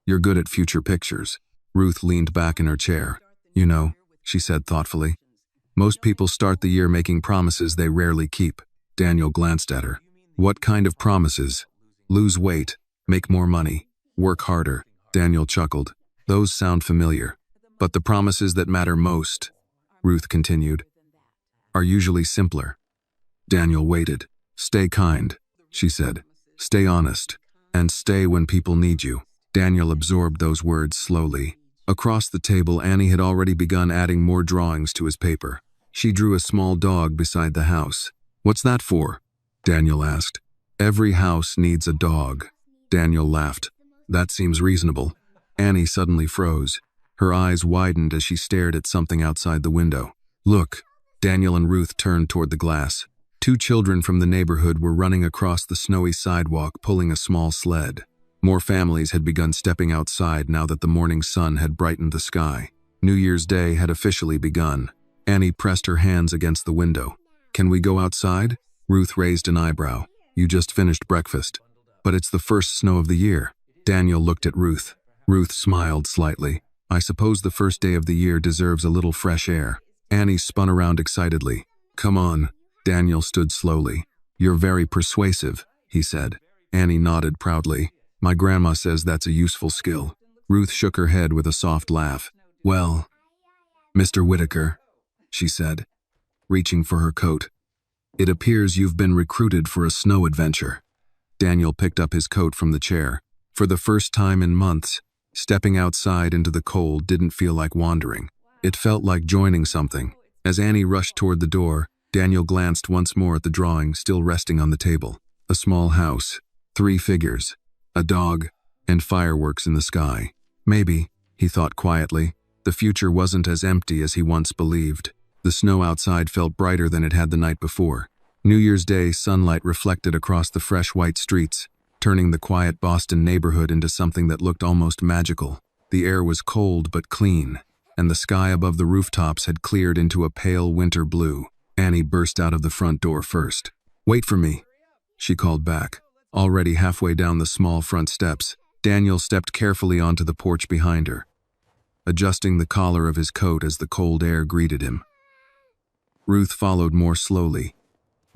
You're good at future pictures." Ruth leaned back in her chair. "You know," she said thoughtfully, "most people start the year making promises they rarely keep." Daniel glanced at her. "What kind of promises?" "Lose weight, make more money, work harder." Daniel chuckled. "Those sound familiar. But the promises that matter most," Ruth continued, "are usually simpler." Daniel waited. "Stay kind," she said. "Stay honest. And stay when people need you." Daniel absorbed those words slowly. Across the table, Annie had already begun adding more drawings to his paper. She drew a small dog beside the house. "What's that for?" Daniel asked. "Every house needs a dog." Daniel laughed. "That seems reasonable." Annie suddenly froze. Her eyes widened as she stared at something outside the window. "Look." Daniel and Ruth turned toward the glass. 2 children from the neighborhood were running across the snowy sidewalk, pulling a small sled. More families had begun stepping outside now that the morning sun had brightened the sky. New Year's Day had officially begun. Annie pressed her hands against the window. "Can we go outside?" Ruth raised an eyebrow. "You just finished breakfast." "But it's the first snow of the year." Daniel looked at Ruth. Ruth smiled slightly. "I suppose the first day of the year deserves a little fresh air." Annie spun around excitedly. "Come on." Daniel stood slowly. "You're very persuasive," he said. Annie nodded proudly. "My grandma says that's a useful skill." Ruth shook her head with a soft laugh. "Well, Mr. Whitaker," she said, reaching for her coat, "it appears you've been recruited for a snow adventure." Daniel picked up his coat from the chair. For the first time in months, stepping outside into the cold didn't feel like wandering. It felt like joining something. As Annie rushed toward the door, Daniel glanced once more at the drawing still resting on the table. A small house, 3 figures, a dog, and fireworks in the sky. Maybe, he thought quietly, the future wasn't as empty as he once believed. The snow outside felt brighter than it had the night before. New Year's Day sunlight reflected across the fresh white streets, turning the quiet Boston neighborhood into something that looked almost magical. The air was cold but clean, and the sky above the rooftops had cleared into a pale winter blue. Annie burst out of the front door first. "Wait for me," she called back. Already halfway down the small front steps, Daniel stepped carefully onto the porch behind her, adjusting the collar of his coat as the cold air greeted him. Ruth followed more slowly,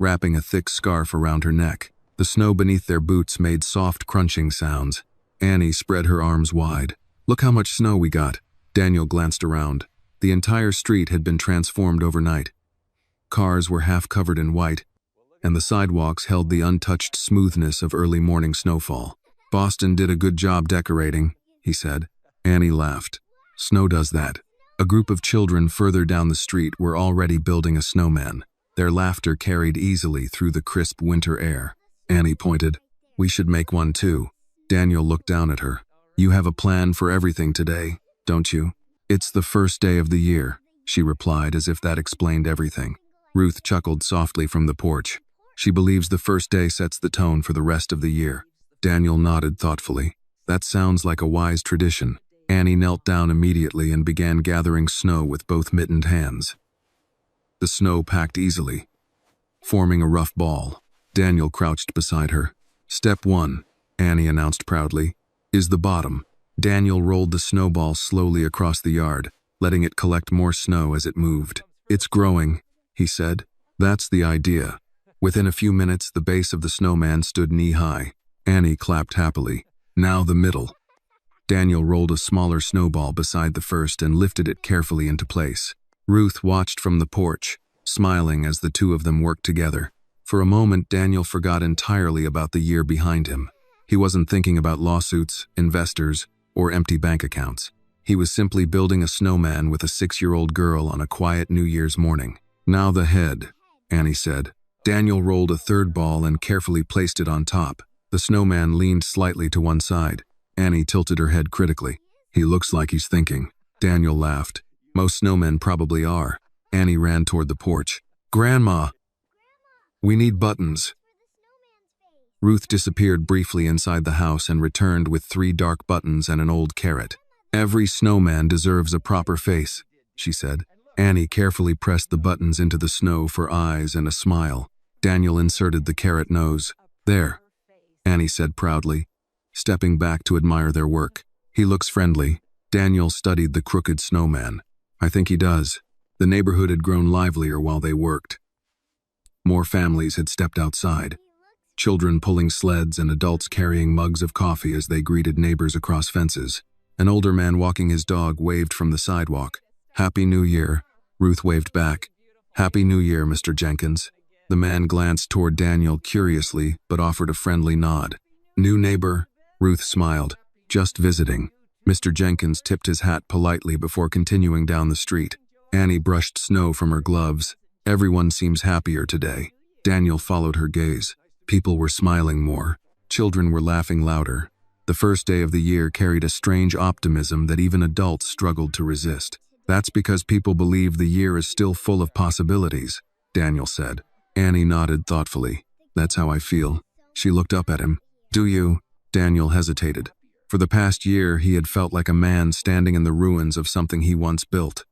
wrapping a thick scarf around her neck. The snow beneath their boots made soft crunching sounds. Annie spread her arms wide. "Look how much snow we got." Daniel glanced around. The entire street had been transformed overnight. Cars were half covered in white, and the sidewalks held the untouched smoothness of early morning snowfall. "Boston did a good job decorating," he said. Annie laughed. "Snow does that." A group of children further down the street were already building a snowman. Their laughter carried easily through the crisp winter air. Annie pointed. "We should make one too." Daniel looked down at her. "You have a plan for everything today, don't you?" "It's the first day of the year," she replied, as if that explained everything. Ruth chuckled softly from the porch. "She believes the first day sets the tone for the rest of the year." Daniel nodded thoughtfully. "That sounds like a wise tradition." Annie knelt down immediately and began gathering snow with both mittened hands. The snow packed easily, forming a rough ball. Daniel crouched beside her. "Step 1, Annie announced proudly, "is the bottom." Daniel rolled the snowball slowly across the yard, letting it collect more snow as it moved. "It's growing," he said. "That's the idea." Within a few minutes, the base of the snowman stood knee-high. Annie clapped happily. "Now the middle." Daniel rolled a smaller snowball beside the first and lifted it carefully into place. Ruth watched from the porch, smiling as the two of them worked together. For a moment, Daniel forgot entirely about the year behind him. He wasn't thinking about lawsuits, investors, or empty bank accounts. He was simply building a snowman with a 6-year-old girl on a quiet New Year's morning. "Now the head," Annie said. Daniel rolled a third ball and carefully placed it on top. The snowman leaned slightly to one side. Annie tilted her head critically. "He looks like he's thinking." Daniel laughed. "Most snowmen probably are." Annie ran toward the porch. "Grandma! We need buttons." Ruth disappeared briefly inside the house and returned with 3 dark buttons and an old carrot. "Every snowman deserves a proper face," she said. Annie carefully pressed the buttons into the snow for eyes and a smile. Daniel inserted the carrot nose. "There," Annie said proudly, stepping back to admire their work. "He looks friendly." Daniel studied the crooked snowman. "I think he does." The neighborhood had grown livelier while they worked. More families had stepped outside, children pulling sleds and adults carrying mugs of coffee as they greeted neighbors across fences. An older man walking his dog waved from the sidewalk. "Happy New Year," Ruth waved back. "Happy New Year, Mr. Jenkins." The man glanced toward Daniel curiously, but offered a friendly nod. "New neighbor?" Ruth smiled. "Just visiting." Mr. Jenkins tipped his hat politely before continuing down the street. Annie brushed snow from her gloves. "Everyone seems happier today." Daniel followed her gaze. People were smiling more. Children were laughing louder. The first day of the year carried a strange optimism that even adults struggled to resist. "That's because people believe the year is still full of possibilities," Daniel said. Annie nodded thoughtfully. "That's how I feel." She looked up at him. "Do you?" Daniel hesitated. For the past year, he had felt like a man standing in the ruins of something he once built.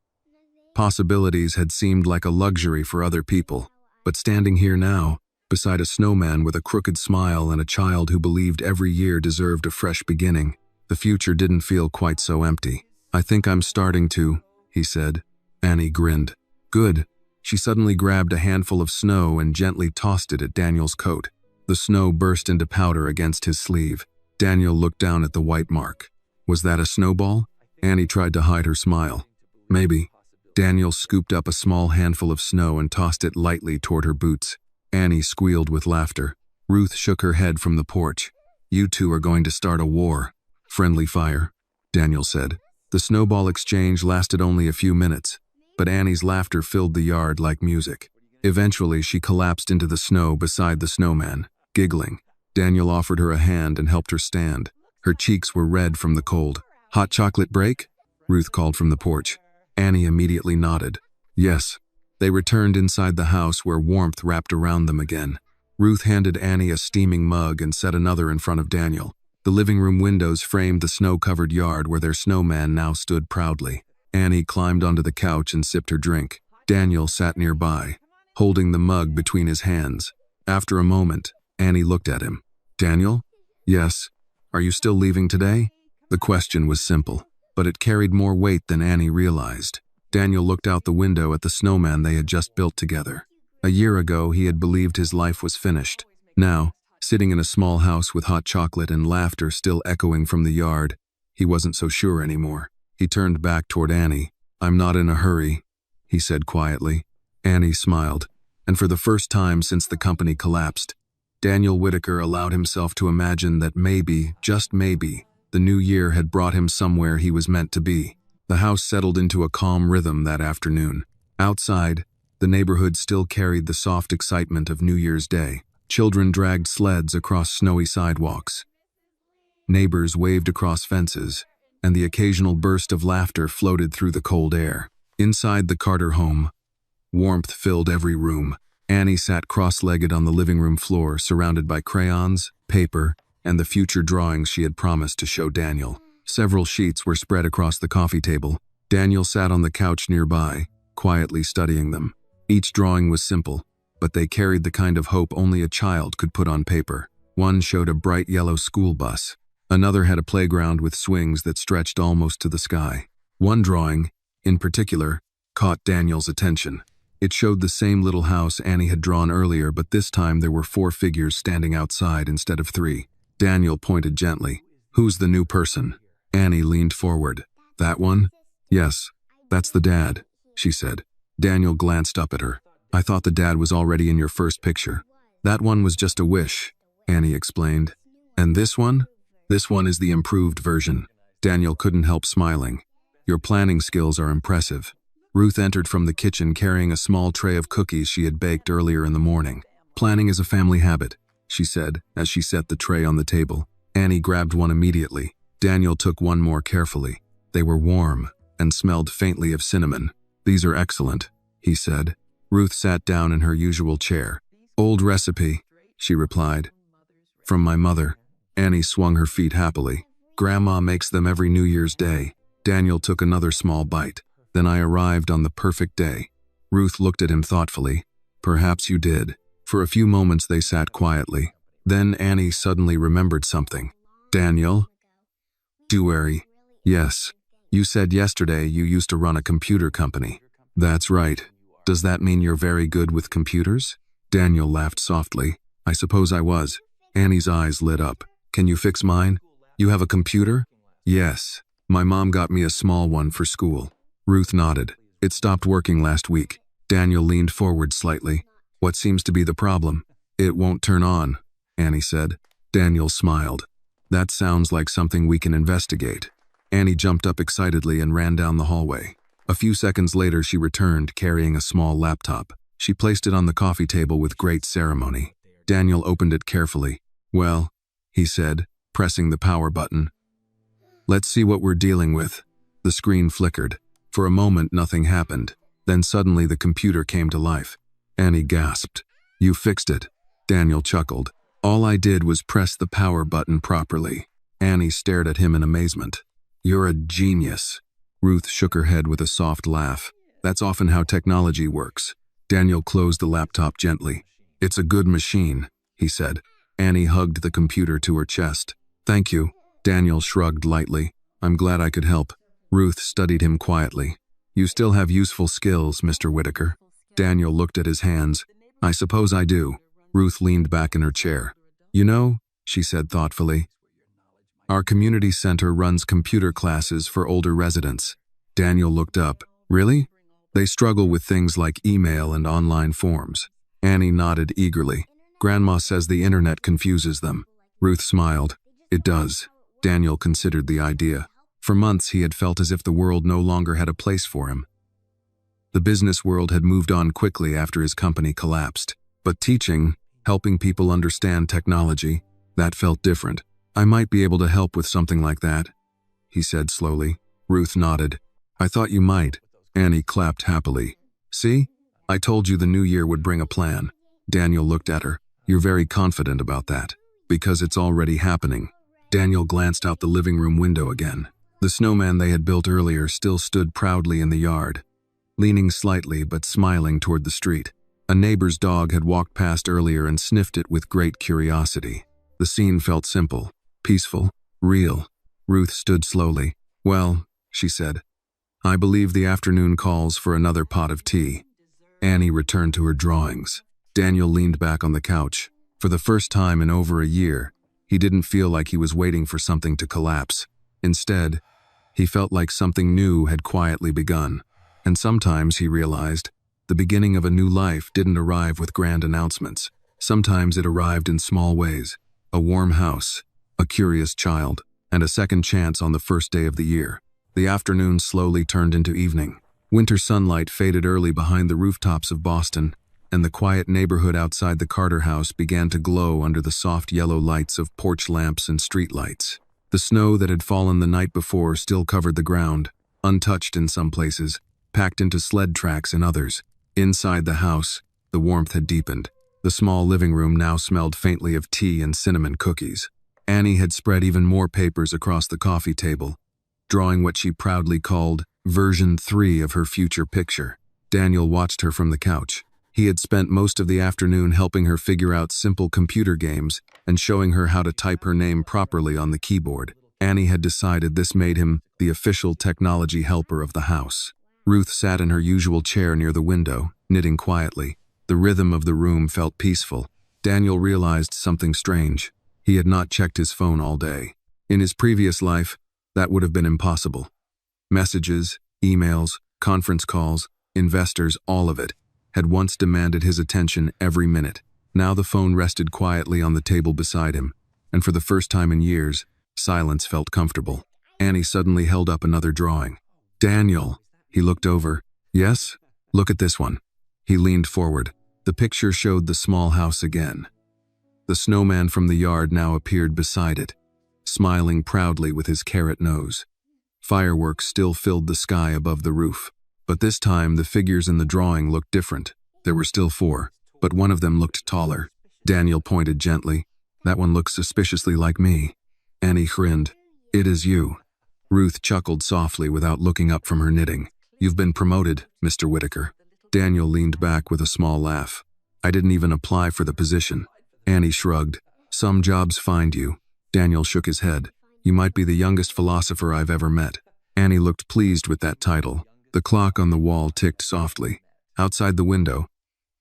Possibilities had seemed like a luxury for other people, but standing here now, beside a snowman with a crooked smile and a child who believed every year deserved a fresh beginning, the future didn't feel quite so empty. "I think I'm starting to," he said. Annie grinned. "Good." She suddenly grabbed a handful of snow and gently tossed it at Daniel's coat. The snow burst into powder against his sleeve. Daniel looked down at the white mark. "Was that a snowball?" Annie tried to hide her smile. "Maybe." Daniel scooped up a small handful of snow and tossed it lightly toward her boots. Annie squealed with laughter. Ruth shook her head from the porch. "You two are going to start a war." "Friendly fire," Daniel said. The snowball exchange lasted only a few minutes, but Annie's laughter filled the yard like music. Eventually, she collapsed into the snow beside the snowman, giggling. Daniel offered her a hand and helped her stand. Her cheeks were red from the cold. "Hot chocolate break?" Ruth called from the porch. Annie immediately nodded. "Yes." They returned inside the house where warmth wrapped around them again. Ruth handed Annie a steaming mug and set another in front of Daniel. The living room windows framed the snow-covered yard where their snowman now stood proudly. Annie climbed onto the couch and sipped her drink. Daniel sat nearby, holding the mug between his hands. After a moment, Annie looked at him. "Daniel?" "Yes. Are you still leaving today?" The question was simple, but it carried more weight than Annie realized. Daniel looked out the window at the snowman they had just built together. A year ago, he had believed his life was finished. Now, sitting in a small house with hot chocolate and laughter still echoing from the yard, he wasn't so sure anymore. He turned back toward Annie. "I'm not in a hurry," he said quietly. Annie smiled, and for the first time since the company collapsed, Daniel Whitaker allowed himself to imagine that maybe, just maybe, the new year had brought him somewhere he was meant to be. The house settled into a calm rhythm that afternoon. Outside, the neighborhood still carried the soft excitement of New Year's Day. Children dragged sleds across snowy sidewalks. Neighbors waved across fences, and the occasional burst of laughter floated through the cold air. Inside the Carter home, warmth filled every room. Annie sat cross-legged on the living room floor, surrounded by crayons, paper, and the future drawings she had promised to show Daniel. Several sheets were spread across the coffee table. Daniel sat on the couch nearby, quietly studying them. Each drawing was simple, but they carried the kind of hope only a child could put on paper. One showed a bright yellow school bus. Another had a playground with swings that stretched almost to the sky. One drawing, in particular, caught Daniel's attention. It showed the same little house Annie had drawn earlier, but this time there were 4 figures standing outside instead of 3. Daniel pointed gently. "Who's the new person?" Annie leaned forward. "That one?" "Yes, that's the dad," she said. Daniel glanced up at her. "I thought the dad was already in your first picture." "That one was just a wish," Annie explained. "And this one?" "This one is the improved version." Daniel couldn't help smiling. "Your planning skills are impressive." Ruth entered from the kitchen carrying a small tray of cookies she had baked earlier in the morning. "Planning is a family habit," she said as she set the tray on the table. Annie grabbed one immediately. Daniel took one more carefully. They were warm and smelled faintly of cinnamon. "These are excellent," he said. Ruth sat down in her usual chair. "Old recipe," she replied. "From my mother." Annie swung her feet happily. "Grandma makes them every New Year's Day." Daniel took another small bite. "Then I arrived on the perfect day." Ruth looked at him thoughtfully. "Perhaps you did." For a few moments they sat quietly. Then Annie suddenly remembered something. "Daniel?" "Dewary." "Yes. You said yesterday you used to run a computer company." "That's right. Does that mean you're very good with computers?" Daniel laughed softly. "I suppose I was." Annie's eyes lit up. "Can you fix mine?" "You have a computer?" "Yes. My mom got me a small one for school." Ruth nodded. "It stopped working last week." Daniel leaned forward slightly. "What seems to be the problem?" "It won't turn on," Annie said. Daniel smiled. "That sounds like something we can investigate." Annie jumped up excitedly and ran down the hallway. A few seconds later she returned, carrying a small laptop. She placed it on the coffee table with great ceremony. Daniel opened it carefully. "Well," he said, pressing the power button. "Let's see what we're dealing with." The screen flickered. For a moment nothing happened. Then suddenly the computer came to life. Annie gasped. "You fixed it." Daniel chuckled. "All I did was press the power button properly." Annie stared at him in amazement. "You're a genius." Ruth shook her head with a soft laugh. "That's often how technology works." Daniel closed the laptop gently. "It's a good machine," he said. Annie hugged the computer to her chest. "Thank you." Daniel shrugged lightly. "I'm glad I could help." Ruth studied him quietly. "You still have useful skills, Mr. Whitaker." Daniel looked at his hands. "I suppose I do." Ruth leaned back in her chair. "You know," she said thoughtfully, "our community center runs computer classes for older residents." Daniel looked up. "Really?" "They struggle with things like email and online forms." Annie nodded eagerly. "Grandma says the internet confuses them." Ruth smiled. "It does." Daniel considered the idea. For months he had felt as if the world no longer had a place for him. The business world had moved on quickly after his company collapsed. But teaching, helping people understand technology, that felt different. "I might be able to help with something like that," he said slowly. Ruth nodded. "I thought you might." Annie clapped happily. "See? I told you the new year would bring a plan. Daniel looked at her. You're very confident about that. Because it's already happening. Daniel glanced out the living room window again. The snowman they had built earlier still stood proudly in the yard, leaning slightly but smiling toward the street. A neighbor's dog had walked past earlier and sniffed it with great curiosity. The scene felt simple, peaceful, real. Ruth stood slowly. Well, she said, I believe the afternoon calls for another pot of tea. Annie returned to her drawings. Daniel leaned back on the couch. For the first time in over a year, he didn't feel like he was waiting for something to collapse. Instead, he felt like something new had quietly begun. And sometimes, he realized, the beginning of a new life didn't arrive with grand announcements. Sometimes it arrived in small ways. A warm house, a curious child, and a second chance on the first day of the year. The afternoon slowly turned into evening. Winter sunlight faded early behind the rooftops of Boston, and the quiet neighborhood outside the Carter house began to glow under the soft yellow lights of porch lamps and street lights. The snow that had fallen the night before still covered the ground, untouched in some places, packed into sled tracks in others. Inside the house, the warmth had deepened. The small living room now smelled faintly of tea and cinnamon cookies. Annie had spread even more papers across the coffee table, drawing what she proudly called version 3 of her future picture. Daniel watched her from the couch. He had spent most of the afternoon helping her figure out simple computer games and showing her how to type her name properly on the keyboard. Annie had decided this made him the official technology helper of the house. Ruth sat in her usual chair near the window, knitting quietly. The rhythm of the room felt peaceful. Daniel realized something strange. He had not checked his phone all day. In his previous life, that would have been impossible. Messages, emails, conference calls, investors, all of it, had once demanded his attention every minute. Now the phone rested quietly on the table beside him, and for the first time in years, silence felt comfortable. Annie suddenly held up another drawing. Daniel, he looked over. Yes? Look at this one. He leaned forward. The picture showed the small house again. The snowman from the yard now appeared beside it, smiling proudly with his carrot nose. Fireworks still filled the sky above the roof. But this time, the figures in the drawing looked different. There were still 4, but one of them looked taller. Daniel pointed gently. That one looks suspiciously like me. Annie grinned. It is you. Ruth chuckled softly without looking up from her knitting. You've been promoted, Mr. Whitaker. Daniel leaned back with a small laugh. I didn't even apply for the position. Annie shrugged. Some jobs find you. Daniel shook his head. You might be the youngest philosopher I've ever met. Annie looked pleased with that title. The clock on the wall ticked softly. Outside the window,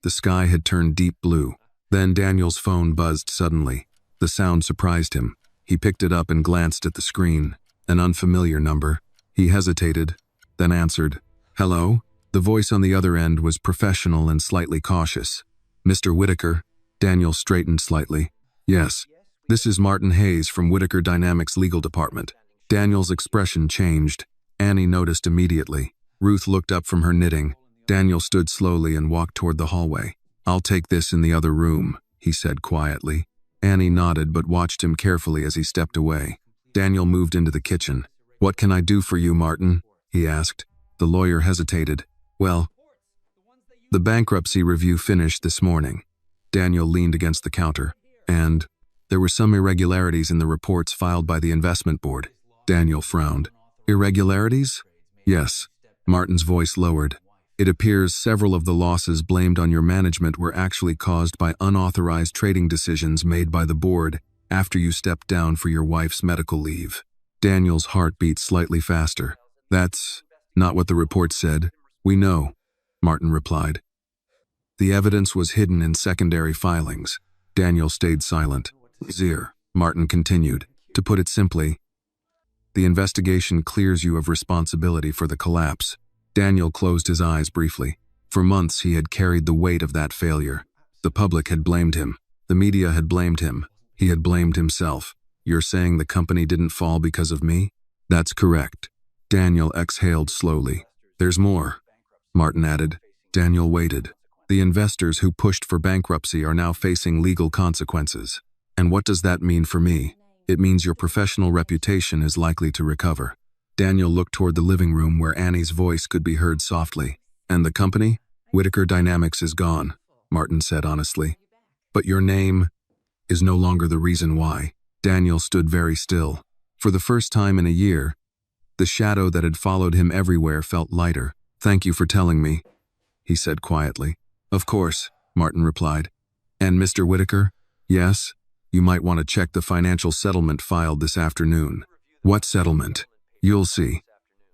the sky had turned deep blue. Then Daniel's phone buzzed suddenly. The sound surprised him. He picked it up and glanced at the screen. An unfamiliar number. He hesitated, then answered. Hello? The voice on the other end was professional and slightly cautious. Mr. Whitaker? Daniel straightened slightly. Yes. This is Martin Hayes from Whitaker Dynamics Legal Department. Daniel's expression changed. Annie noticed immediately. Ruth looked up from her knitting. Daniel stood slowly and walked toward the hallway. I'll take this in the other room, he said quietly. Annie nodded but watched him carefully as he stepped away. Daniel moved into the kitchen. What can I do for you, Martin? He asked. The lawyer hesitated. Well, the bankruptcy review finished this morning. Daniel leaned against the counter. And there were some irregularities in the reports filed by the investment board. Daniel frowned. Irregularities? Yes. Martin's voice lowered. It appears several of the losses blamed on your management were actually caused by unauthorized trading decisions made by the board after you stepped down for your wife's medical leave. Daniel's heart beat slightly faster. That's not what the report said. We know, Martin replied. The evidence was hidden in secondary filings. Daniel stayed silent. Martin continued. To put it simply, the investigation clears you of responsibility for the collapse. Daniel closed his eyes briefly. For months he had carried the weight of that failure. The public had blamed him. The media had blamed him. He had blamed himself. You're saying the company didn't fall because of me? That's correct. Daniel exhaled slowly. There's more, Martin added. Daniel waited. The investors who pushed for bankruptcy are now facing legal consequences. And what does that mean for me? It means your professional reputation is likely to recover. Daniel looked toward the living room where Annie's voice could be heard softly. And the company? Whitaker Dynamics is gone, Martin said honestly. But your name is no longer the reason why. Daniel stood very still. For the first time in a year, the shadow that had followed him everywhere felt lighter. Thank you for telling me, he said quietly. Of course, Martin replied. And Mr. Whitaker? Yes, you might want to check the financial settlement filed this afternoon. What settlement? You'll see.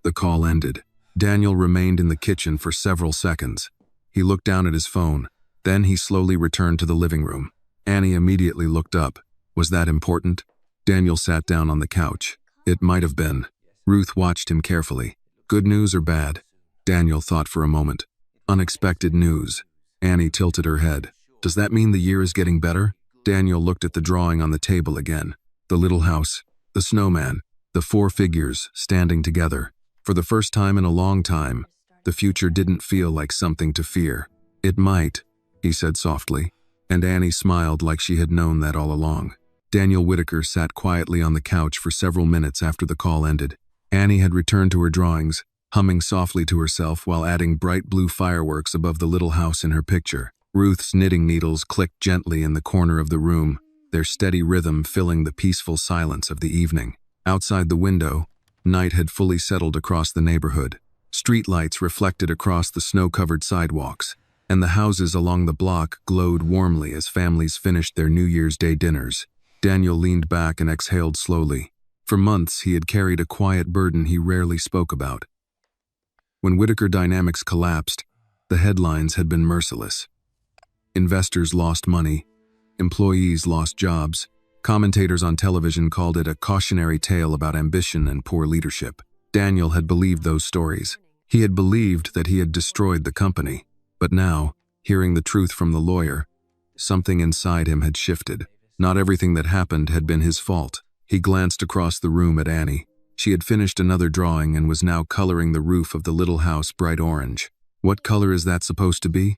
The call ended. Daniel remained in the kitchen for several seconds. He looked down at his phone. Then he slowly returned to the living room. Annie immediately looked up. Was that important? Daniel sat down on the couch. It might have been. Ruth watched him carefully. Good news or bad? Daniel thought for a moment. Unexpected news. Annie tilted her head. Does that mean the year is getting better? Daniel looked at the drawing on the table again. The little house, the snowman, the 4 figures standing together. For the first time in a long time, the future didn't feel like something to fear. It might, he said softly, and Annie smiled like she had known that all along. Daniel Whitaker sat quietly on the couch for several minutes after the call ended. Annie had returned to her drawings, humming softly to herself while adding bright blue fireworks above the little house in her picture. Ruth's knitting needles clicked gently in the corner of the room, their steady rhythm filling the peaceful silence of the evening. Outside the window, night had fully settled across the neighborhood. Streetlights reflected across the snow-covered sidewalks, and the houses along the block glowed warmly as families finished their New Year's Day dinners. Daniel leaned back and exhaled slowly. For months, he had carried a quiet burden he rarely spoke about. When Whitaker Dynamics collapsed, the headlines had been merciless. Investors lost money, employees lost jobs. Commentators on television called it a cautionary tale about ambition and poor leadership. Daniel had believed those stories. He had believed that he had destroyed the company. But now, hearing the truth from the lawyer, something inside him had shifted. Not everything that happened had been his fault. He glanced across the room at Annie. She had finished another drawing and was now coloring the roof of the little house bright orange. What color is that supposed to be?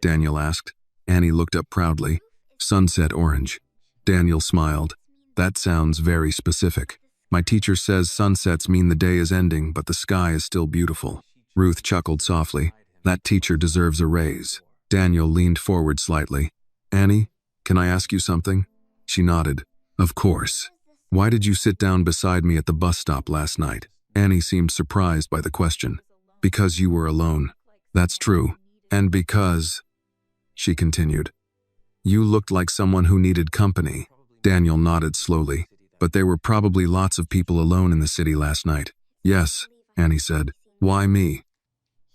Daniel asked. Annie looked up proudly. Sunset orange. Daniel smiled. That sounds very specific. My teacher says sunsets mean the day is ending, but the sky is still beautiful. Ruth chuckled softly. That teacher deserves a raise. Daniel leaned forward slightly. Annie, can I ask you something? She nodded. Of course. Why did you sit down beside me at the bus stop last night? Annie seemed surprised by the question. Because you were alone. That's true. And because, she continued, you looked like someone who needed company. Daniel nodded slowly. But there were probably lots of people alone in the city last night. Yes, Annie said. Why me?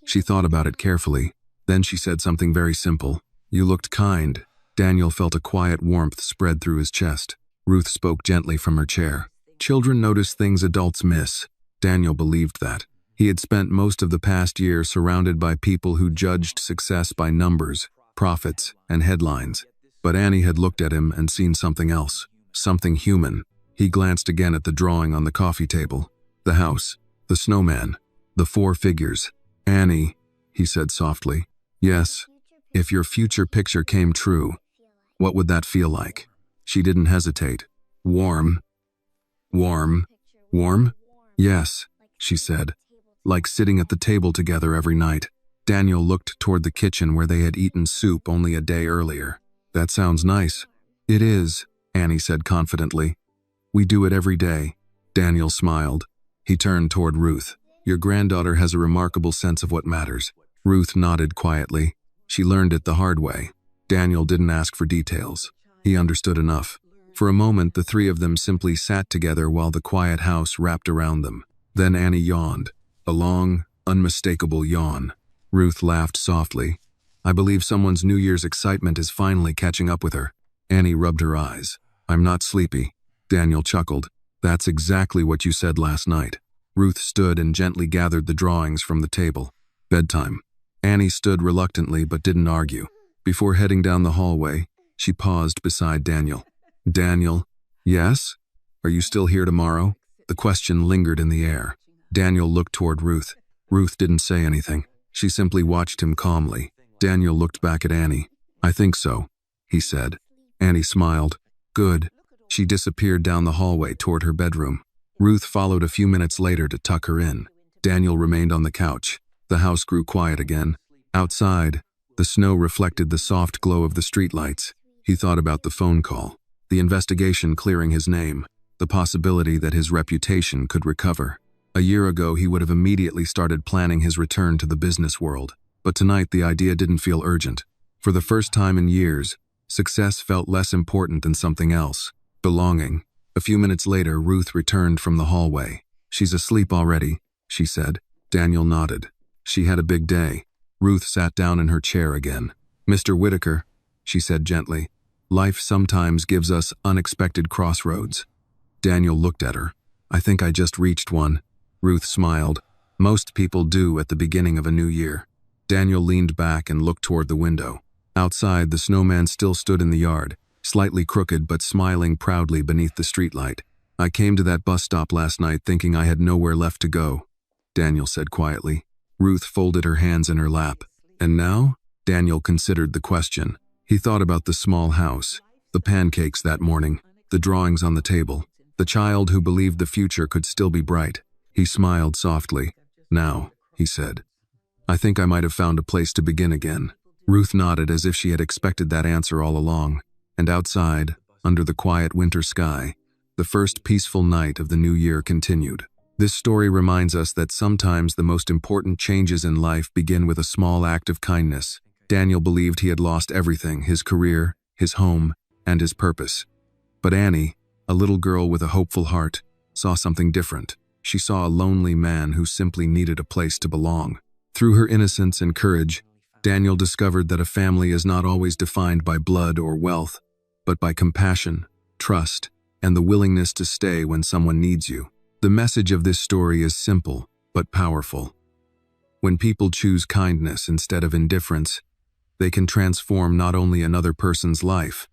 She thought about it carefully. Then she said something very simple. You looked kind. Daniel felt a quiet warmth spread through his chest. Ruth spoke gently from her chair. Children notice things adults miss. Daniel believed that. He had spent most of the past year surrounded by people who judged success by numbers, profits, and headlines. But Annie had looked at him and seen something else, something human. He glanced again at the drawing on the coffee table. The house, the snowman, the 4 figures. Annie, he said softly. Yes, if your future picture came true, what would that feel like? She didn't hesitate. Warm. Warm. Warm? Yes, she said. Like sitting at the table together every night. Daniel looked toward the kitchen where they had eaten soup only a day earlier. That sounds nice. It is, Annie said confidently. We do it every day. Daniel smiled. He turned toward Ruth. Your granddaughter has a remarkable sense of what matters. Ruth nodded quietly. She learned it the hard way. Daniel didn't ask for details. He understood enough. For a moment, the 3 of them simply sat together while the quiet house wrapped around them. Then Annie yawned. A long, unmistakable yawn. Ruth laughed softly. I believe someone's New Year's excitement is finally catching up with her. Annie rubbed her eyes. I'm not sleepy. Daniel chuckled. That's exactly what you said last night. Ruth stood and gently gathered the drawings from the table. Bedtime. Annie stood reluctantly but didn't argue. Before heading down the hallway, she paused beside Daniel. Daniel, yes? Are you still here tomorrow? The question lingered in the air. Daniel looked toward Ruth. Ruth didn't say anything. She simply watched him calmly. Daniel looked back at Annie. I think so, he said. Annie smiled. Good. She disappeared down the hallway toward her bedroom. Ruth followed a few minutes later to tuck her in. Daniel remained on the couch. The house grew quiet again. Outside, the snow reflected the soft glow of the streetlights. He thought about the phone call, the investigation clearing his name, the possibility that his reputation could recover. A year ago, he would have immediately started planning his return to the business world. But tonight, the idea didn't feel urgent. For the first time in years, success felt less important than something else. Belonging. A few minutes later, Ruth returned from the hallway. "She's asleep already," she said. Daniel nodded. She had a big day. Ruth sat down in her chair again. "Mr. Whitaker," she said gently, "life sometimes gives us unexpected crossroads." Daniel looked at her. "I think I just reached one." Ruth smiled. "Most people do at the beginning of a new year." Daniel leaned back and looked toward the window. Outside, the snowman still stood in the yard, slightly crooked but smiling proudly beneath the streetlight. "I came to that bus stop last night thinking I had nowhere left to go," Daniel said quietly. Ruth folded her hands in her lap. "And now?" Daniel considered the question. He thought about the small house, the pancakes that morning, the drawings on the table, the child who believed the future could still be bright. He smiled softly. "Now," he said, "I think I might have found a place to begin again." Ruth nodded as if she had expected that answer all along. And outside, under the quiet winter sky, the first peaceful night of the new year continued. This story reminds us that sometimes the most important changes in life begin with a small act of kindness. Daniel believed he had lost everything: his career, his home, and his purpose. But Annie, a little girl with a hopeful heart, saw something different. She saw a lonely man who simply needed a place to belong. Through her innocence and courage, Daniel discovered that a family is not always defined by blood or wealth, but by compassion, trust, and the willingness to stay when someone needs you. The message of this story is simple, but powerful. When people choose kindness instead of indifference, they can transform not only another person's life,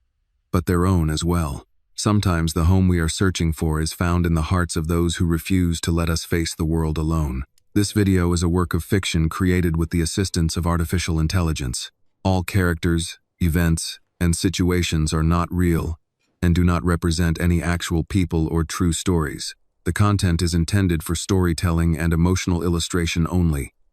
but their own as well. Sometimes the home we are searching for is found in the hearts of those who refuse to let us face the world alone. This video is a work of fiction created with the assistance of artificial intelligence. All characters, events, and situations are not real and do not represent any actual people or true stories. The content is intended for storytelling and emotional illustration only.